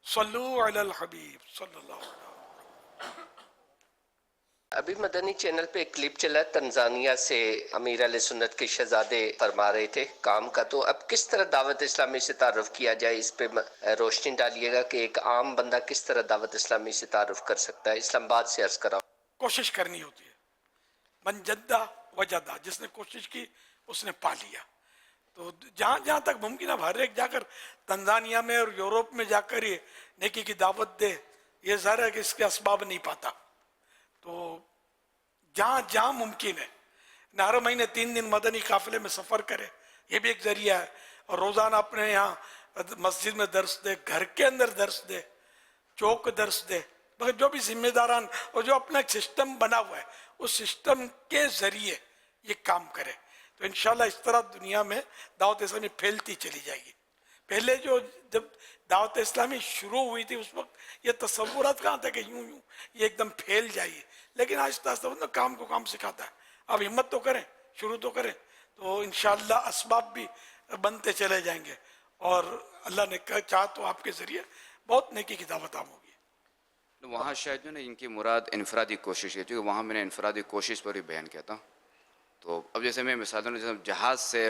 صلو علی الحبیب صلی اللہ علیہ وسلم. ابھی مدنی چینل پہ ایک کلپ چلا تنزانیہ سے، امیر علیہ سنت کے شہزادے فرما رہے تھے کام کا. تو اب کس طرح دعوت اسلامی سے تعارف کیا جائے، اس پہ روشنی ڈالیے گا کہ ایک عام بندہ کس طرح دعوت اسلامی سے تعارف کر سکتا ہے. اسلام آباد سے عرض کراؤں. کوشش کرنی ہوتی ہے. من جدہ وجدہ، جس نے کوشش کی اس نے پا لیا. تو جہاں جہاں تک ممکن ہے ہر ایک جا کر تنزانیہ میں اور یوروپ میں جا کر یہ نیکی کی دعوت دے. یہ ظاہر ہے کہ اس کے اسباب نہیں پاتا. تو جہاں جہاں ممکن ہے ہر مہینے 3 دن مدنی قافلے میں سفر کرے، یہ بھی ایک ذریعہ ہے. اور روزانہ اپنے یہاں مسجد میں درس دے، گھر کے اندر درس دے، چوک درس دے. مگر جو بھی ذمہ داران اور جو اپنا ایک سسٹم بنا ہوا ہے اس سسٹم کے ذریعے یہ کام کرے تو انشاءاللہ اس طرح دنیا میں دعوت اسلامی پھیلتی چلی جائے گی. پہلے جب دعوت اسلامی شروع ہوئی تھی اس وقت یہ تصورات کہاں تھا کہ یوں یہ ایک دم پھیل جائے، لیکن آہستہ آہستہ کام کو کام سکھاتا ہے. اب ہمت تو کریں، شروع تو کریں، تو انشاءاللہ اسباب بھی بنتے چلے جائیں گے اور اللہ نے چاہا تو آپ کے ذریعے بہت نیکی کی دعوت عام ہوگی. وہاں شاید جو نا ان کی مراد انفرادی کوشش ہے، کیونکہ وہاں میں نے انفرادی کوشش پر ہی بیان کیا تھا. تو اب جیسے میں مثال دوں، جیسے جہاز سے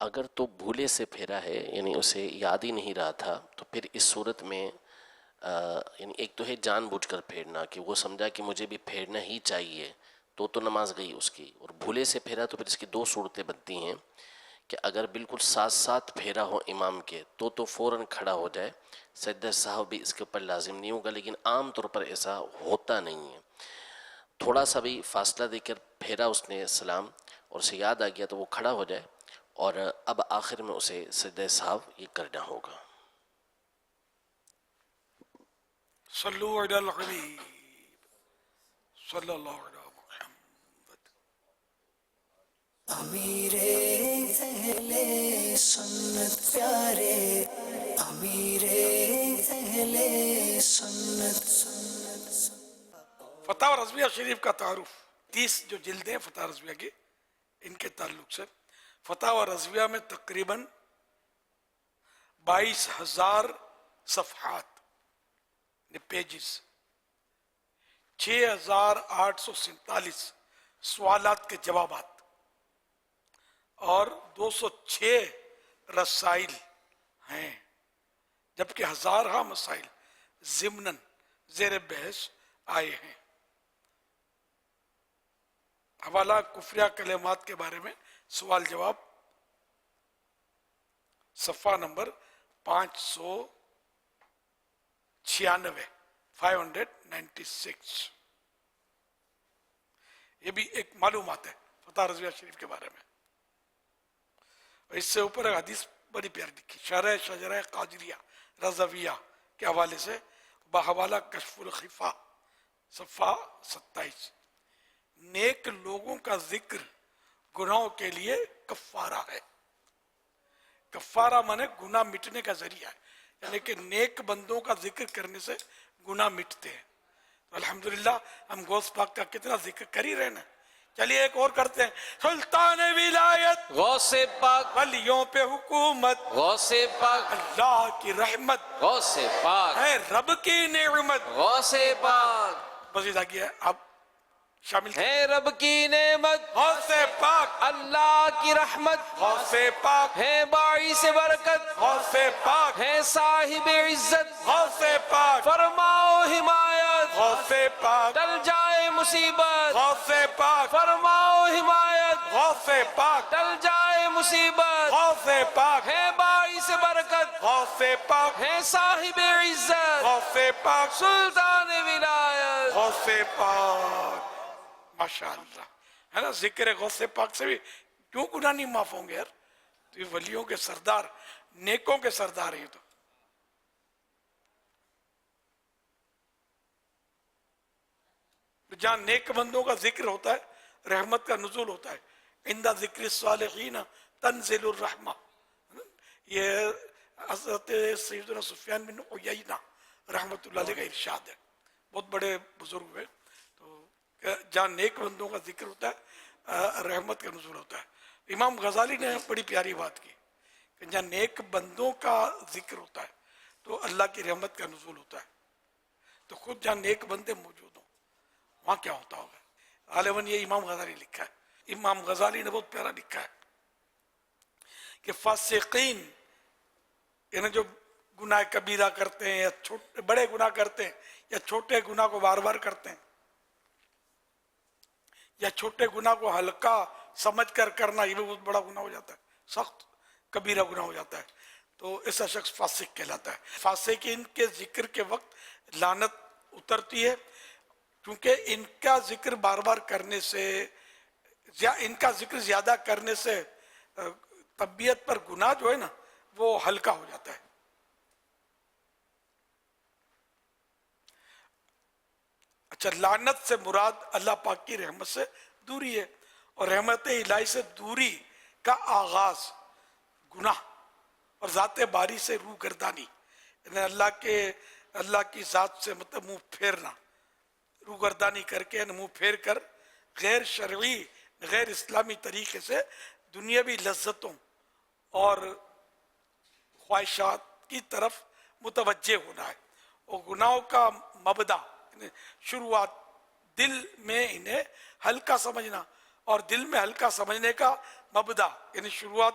اگر تو بھولے سے پھیرا ہے یعنی اسے یاد ہی نہیں رہا تھا تو پھر اس صورت میں یعنی ایک تو ہے جان بوجھ کر پھیرنا کہ وہ سمجھا کہ مجھے بھی پھیرنا ہی چاہیے تو نماز گئی اس کی، اور بھولے سے پھیرا تو پھر اس کی دو صورتیں بنتی ہیں کہ اگر بالکل ساتھ ساتھ پھیرا ہو امام کے تو فوراً کھڑا ہو جائے، سجدہ سہو بھی اس کے اوپر لازم نہیں ہوگا، لیکن عام طور پر ایسا ہوتا نہیں ہے۔ تھوڑا سا بھی فاصلہ دے کر پھیرا اس نے سلام اور اسے یاد آ گیا تو وہ کھڑا ہو جائے، اور اب آخر میں اسے سجدہ سہو یہ کرنا ہوگا۔ صلو علی الحبیب صلی اللہ علیہ محمد۔ امیر اہل سنت پیارے، امیر اہل سنت۔ فتح رضویہ شریف کا تعارف، 30 جو جلدیں فتح رضویہ کی ان کے تعلق سے، فتح رضویہ میں تقریباً 22,000 صفحات پیجز، 6,847 سوالات کے جوابات اور 206 رسائل ہیں، جبکہ ہزارہ مسائل ضمناً زیر بحث آئے ہیں۔ حوالہ کفریہ کلمات کے بارے میں سوال جواب، صفحہ نمبر 596 یہ بھی ایک معلومات ہے فتح رضویہ شریف کے بارے میں۔ اور اس سے اوپر ایک حدیث بڑی پیاری لکھی، شرح شجرہ قادریہ رضویہ کے حوالے سے، بحوالہ کشف الخفا، صفحہ 27، نیک لوگوں کا ذکر گناہوں کے لیے کفارہ ہے۔ کفارہ مانے گناہ مٹنے کا ذریعہ ہے، یعنی کہ نیک بندوں کا ذکر کرنے سے گناہ مٹتے ہیں۔ تو الحمدللہ ہم غوث پاک کا کتنا ذکر کر ہی رہے ہیں۔ چلیے ایک اور کرتے ہیں، سلطان ولایت غوث پاک، ولیوں پہ حکومت غوث پاک، اللہ کی رحمت غوث پاک ہے، رب کی نعمت غوث پاک، مزید آگیا ہے، آپ شامل ہے رب کی نعمت غوث پاک، اللہ کی رحمت غوث پاک، ہے باعث برکت غوث پاک، ہے صاحب عزت غوث پاک، فرماؤ حمایت غوث پاک، ٹل جائے مصیبت غوث پاک، فرماؤ حمایت غوث پاک، ٹل جائے مصیبت غوث پاک، ہے باعث برکت غوث پاک، ہے صاحب عزت غوث پاک، سلطان ولایت۔ غوث پاک، ماشاءاللہ ہے نا۔ ذکر غوث پاک سے بھی کیوں گناہ نہیں معاف ہوں گے یار؟ تو یہ ولیوں کے سردار، نیکوں کے سردار ہیں۔ تو جہاں نیک بندوں کا ذکر ہوتا ہے رحمت کا نزول ہوتا ہے۔ عند ذکر الصالحین تنزل الرحمہ، یہ حضرت سیدنا سفیان بن عیینہ رحمت اللہ علیہ کا ارشاد ہے، بہت بڑے بزرگ ہوئے۔ تو جہاں نیک بندوں کا ذکر ہوتا ہے رحمت کا نزول ہوتا ہے۔ امام غزالی نے بڑی پیاری بات کی کہ جہاں نیک بندوں کا ذکر ہوتا ہے تو اللہ کی رحمت کا نزول ہوتا ہے۔ تو خود جہاں نیک بندے موجود ہوں وہاں کیا ہوتا ہوگا؟ غالباً یہ امام غزالی لکھا ہے۔ امام غزالی نے بہت پیارا لکھا ہے کہ فاسقین یعنی جو گناہ کبیرہ کرتے ہیں یا بڑے گناہ کرتے ہیں یا چھوٹے گناہ کو بار بار کرتے ہیں یا چھوٹے گناہ کو ہلکا سمجھ کر کرنا، یہ بھی بہت بڑا گناہ ہو جاتا ہے، سخت کبیرہ گناہ ہو جاتا ہے، تو ایسا شخص فاسق کہلاتا ہے۔ فاسقین کے ذکر کے وقت لعنت اترتی ہے، کیونکہ ان کا ذکر بار بار کرنے سے، ان کا ذکر زیادہ کرنے سے طبیعت پر گناہ جو ہے نا وہ ہلکا ہو جاتا ہے۔ اچھا، لعنت سے مراد اللہ پاک کی رحمت سے دوری ہے، اور رحمت الہی سے دوری کا آغاز گناہ اور ذات باری سے روح گردانی، یعنی اللہ کی ذات سے مطلب منہ پھیرنا، روح گردانی کر کے منہ پھیر کر غیر شرعی غیر اسلامی طریقے سے دنیاوی لذتوں اور خواہشات کی طرف متوجہ ہونا ہے۔ اور گناہوں کا مبدا شروعات دل میں انہیں ہلکا سمجھنا، اور دل میں ہلکا سمجھنے کا مبدا یعنی شروعات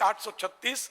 836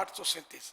837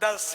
10,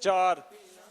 4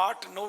8-9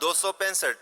265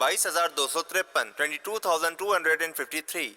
22,253 22,253।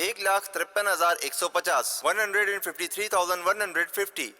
1,53,150 153,150।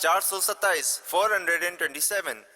427 427।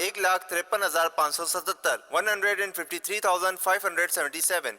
1,53,577 153,577।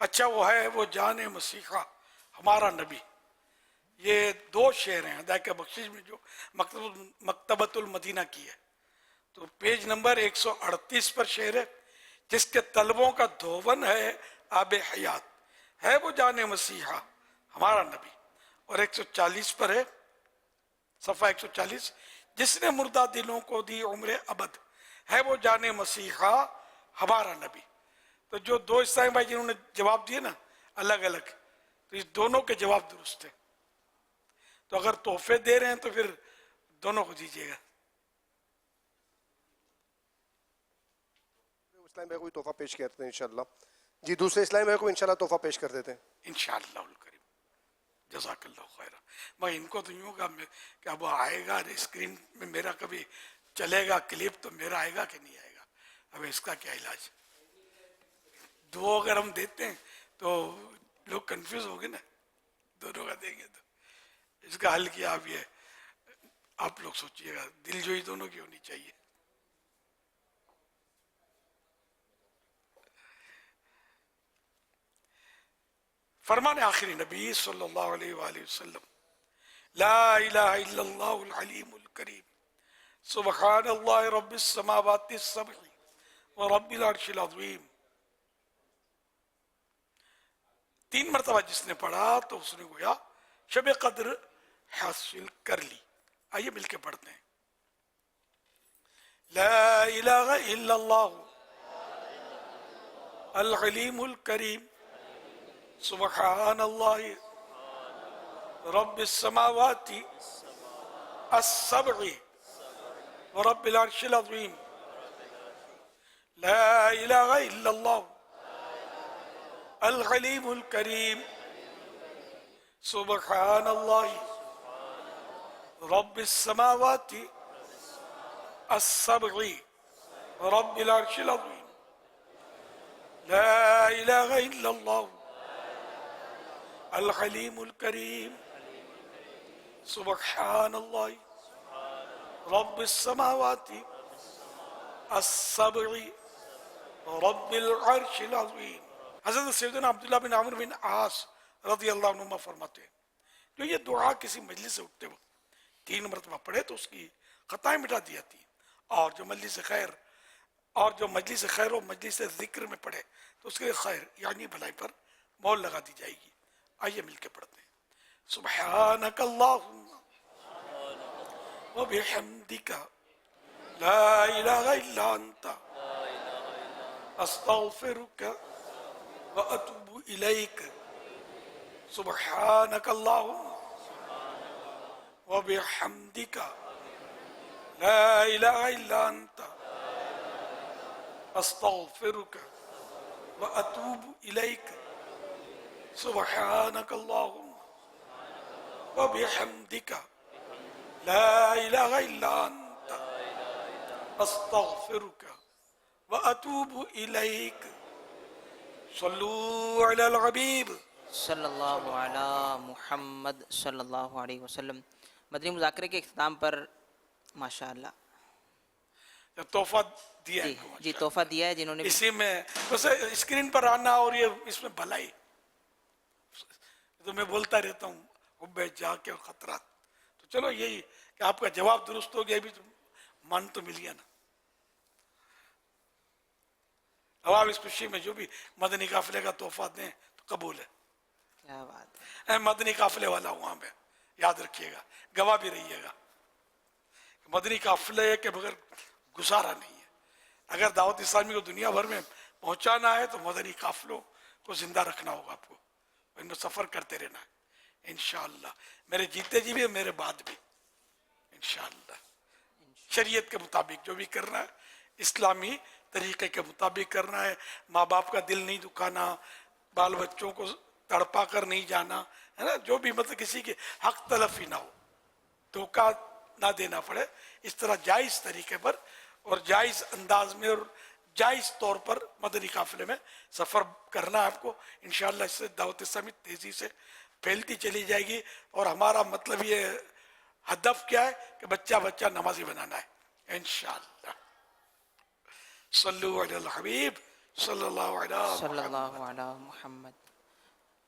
اچھا وہ ہے وہ جان مسیحا ہمارا نبی. یہ دو شعر ہیں ہدایت بخشش میں جو مکتبۃ المدینہ کی ہے. تو پیج نمبر 138 پر شعر ہے جس کے طلبوں کا دھون ہے آب حیات ہے وہ جان مسیحا ہمارا نبی. اور 140 پر ہے صفحہ 140 جس نے مردہ دلوں کو دی عمر ابد ہے وہ جان مسیحا ہمارا نبی. تو جو دو اسلامی بھائی جنہوں نے جواب دیے نا الگ الگ تو اس دونوں کے جواب درست ہیں. تو اگر تحفے دے رہے ہیں تو پھر دونوں کو دیجیے گا. اسلام بھائی کوئی تحفہ پیش کرتے ہیں انشاءاللہ. جی دوسرے اسلام بھائی کو انشاءاللہ تحفہ پیش کر دیتے ہیں انشاءاللہ الکریم. جزاک اللہ خیر. میں ان کو تو یوں کہا کہ اب آئے گا اسکرین میں میرا کبھی چلے گا کلپ تو میرا آئے گا کہ نہیں آئے گا. اب اس کا کیا علاج. دو اگر ہم دیتے ہیں تو لوگ کنفیوز ہو گئے نا. دونوں کا دیں گے تو اس کا حل کیا اب یہ آپ لوگ سوچئے گا. دل جوئی دونوں کی ہونی چاہیے. فرمان آخری نبی صلی اللہ علیہ وآلہ وسلم لا الہ الا اللہ العلیم الکریم سبحان اللہ رب السماوات السبع ورب العرش العظیم. 3 مرتبہ جس نے پڑھا تو اس نے گویا شب قدر حاصل کر لی. آئیے مل کے پڑھتے ہیں. لا الہ الا اللہ العلیم الکریم سبحان اللہ رب السماوات السبع ورب العرش العظیم. لا الہ الا اللہ العلیم الکریم سبحان اللہ رب السماوات السبع ورب العرش العظیم. لا الہ الا اللہ العلیم الکریم سبحان اللہ رب السماوات السبع رب العرش العظیم. حضرت سیدنا عبداللہ بن عمرو بن عاص رضی اللہ عنہما فرماتے ہیں جو یہ دعا کسی مجلس سے اٹھتے وقت 3 مرتبہ پڑھے تو اس کی خطائیں مٹا دی جاتی ہیں. اور جو مجلس خیر و مجلس ذکر میں پڑھے تو اس کے خیر یعنی بھلائی پر مہر لگا دی جائے گی. آئیے مل کے پڑھتے ہیں. سبحانک اللہم وبحمدک لا الہ الا انت استغفرک واتوب الیک. سبحانک اللہم وبحمدک لا الہ الا انت استغفرک واتوب الیک. سبحانک اللہم وبحمدک لا الہ الا انت استغفرک واتوب الیک. صلو علی الحبیب صلی اللہ علی محمد صلی اللہ علیہ وسلم. مدنی مذاکرے کے اختتام پر ماشاءاللہ تحفہ دیا ہے. جی تحفہ دیا ہے جنہوں نے اسی میں بس اسکرین پر آنا اور یہ اس میں بھلائی تو میں بولتا رہتا ہوں حب جا کے خطرات. تو چلو یہی کہ آپ کا جواب درست ہو گیا بھی تو مان تو مل گیا نا. اب آپ اس خوشی میں جو بھی مدنی قافلے کا تحفہ دیں تو قبول ہے. کیا بات ہے. مدنی قافلے والا ہوں میں یاد رکھیے گا گواہ بھی رہیے گا. مدنی قافلے کے بغیر گزارا نہیں ہے. اگر دعوت اسلامی کو دنیا بھر میں پہنچانا ہے تو مدنی قافلوں کو زندہ رکھنا ہوگا. آپ کو ان میں سفر کرتے رہنا ہے انشاءاللہ. میرے جیتے جی بھی میرے بعد بھی انشاءاللہ. شریعت کے مطابق جو بھی کرنا ہے اسلامی طریقے کے مطابق کرنا ہے. ماں باپ کا دل نہیں دکھانا, بال بچوں کو تڑپا کر نہیں جانا ہے نا. جو بھی مطلب کسی کے حق تلفی نہ ہو, دھوکہ نہ دینا پڑے, اس طرح جائز طریقے پر اور جائز انداز میں اور جائز طور پر مدنی قافلے میں سفر کرنا آپ کو. انشاءاللہ اس سے دعوت اسلامی تیزی سے پھیلتی چلی جائے گی. اور ہمارا مطلب یہ ہدف کیا ہے کہ بچہ بچہ نمازی بنانا ہے انشاءاللہ. صلو علی الحبیب صلی اللہ علیہ صلی اللہ علیہ محمد۔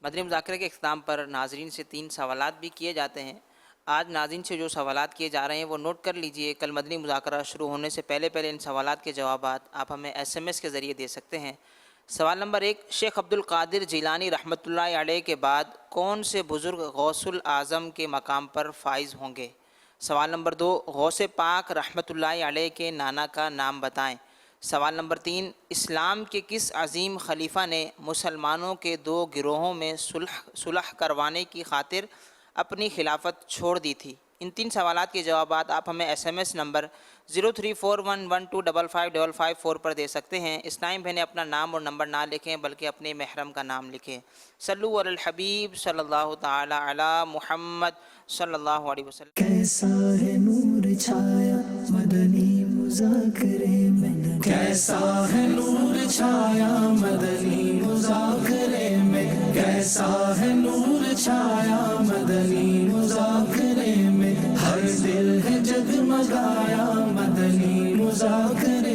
مدنی مذاکرے کے اختتام پر ناظرین سے 3 سوالات بھی کیے جاتے ہیں۔ آج ناظرین سے جو سوالات کیے جا رہے ہیں وہ نوٹ کر لیجئے۔ کل مدنی مذاکرہ شروع ہونے سے پہلے ان سوالات کے جوابات آپ ہمیں SMS کے ذریعے دے سکتے ہیں۔ سوال نمبر 1، شیخ عبد القادر جیلانی رحمۃ اللہ علیہ کے بعد کون سے بزرگ غوث الاعظم کے مقام پر فائز ہوں گے؟ سوال نمبر 2، غوث پاک رحمۃ اللہ علیہ کے نانا کا نام بتائیں۔ سوال نمبر 3، اسلام کے کس عظیم خلیفہ نے مسلمانوں کے 2 گروہوں میں صلح کروانے کی خاطر اپنی خلافت چھوڑ دی تھی؟ ان 3 سوالات کے جوابات آپ ہمیں SMS نمبر 0341125555 پر دے سکتے ہیں۔ اسلام بہنیں اپنا نام اور نمبر نہ لکھیں بلکہ اپنے محرم کا نام لکھیں۔ صلو علی الحبیب صلی اللہ تعالی علی محمد صلی اللہ علیہ وسلم۔ کیسا ہے نور چھایا مدنی مذاکرے میں، کیسا ہے نور چھایا مدنی مذاکرے میں، کیسا ہے نور چھایا مدنی مذاکرے میں، ہر دل ہے جگمگایا مدنی مذاکرے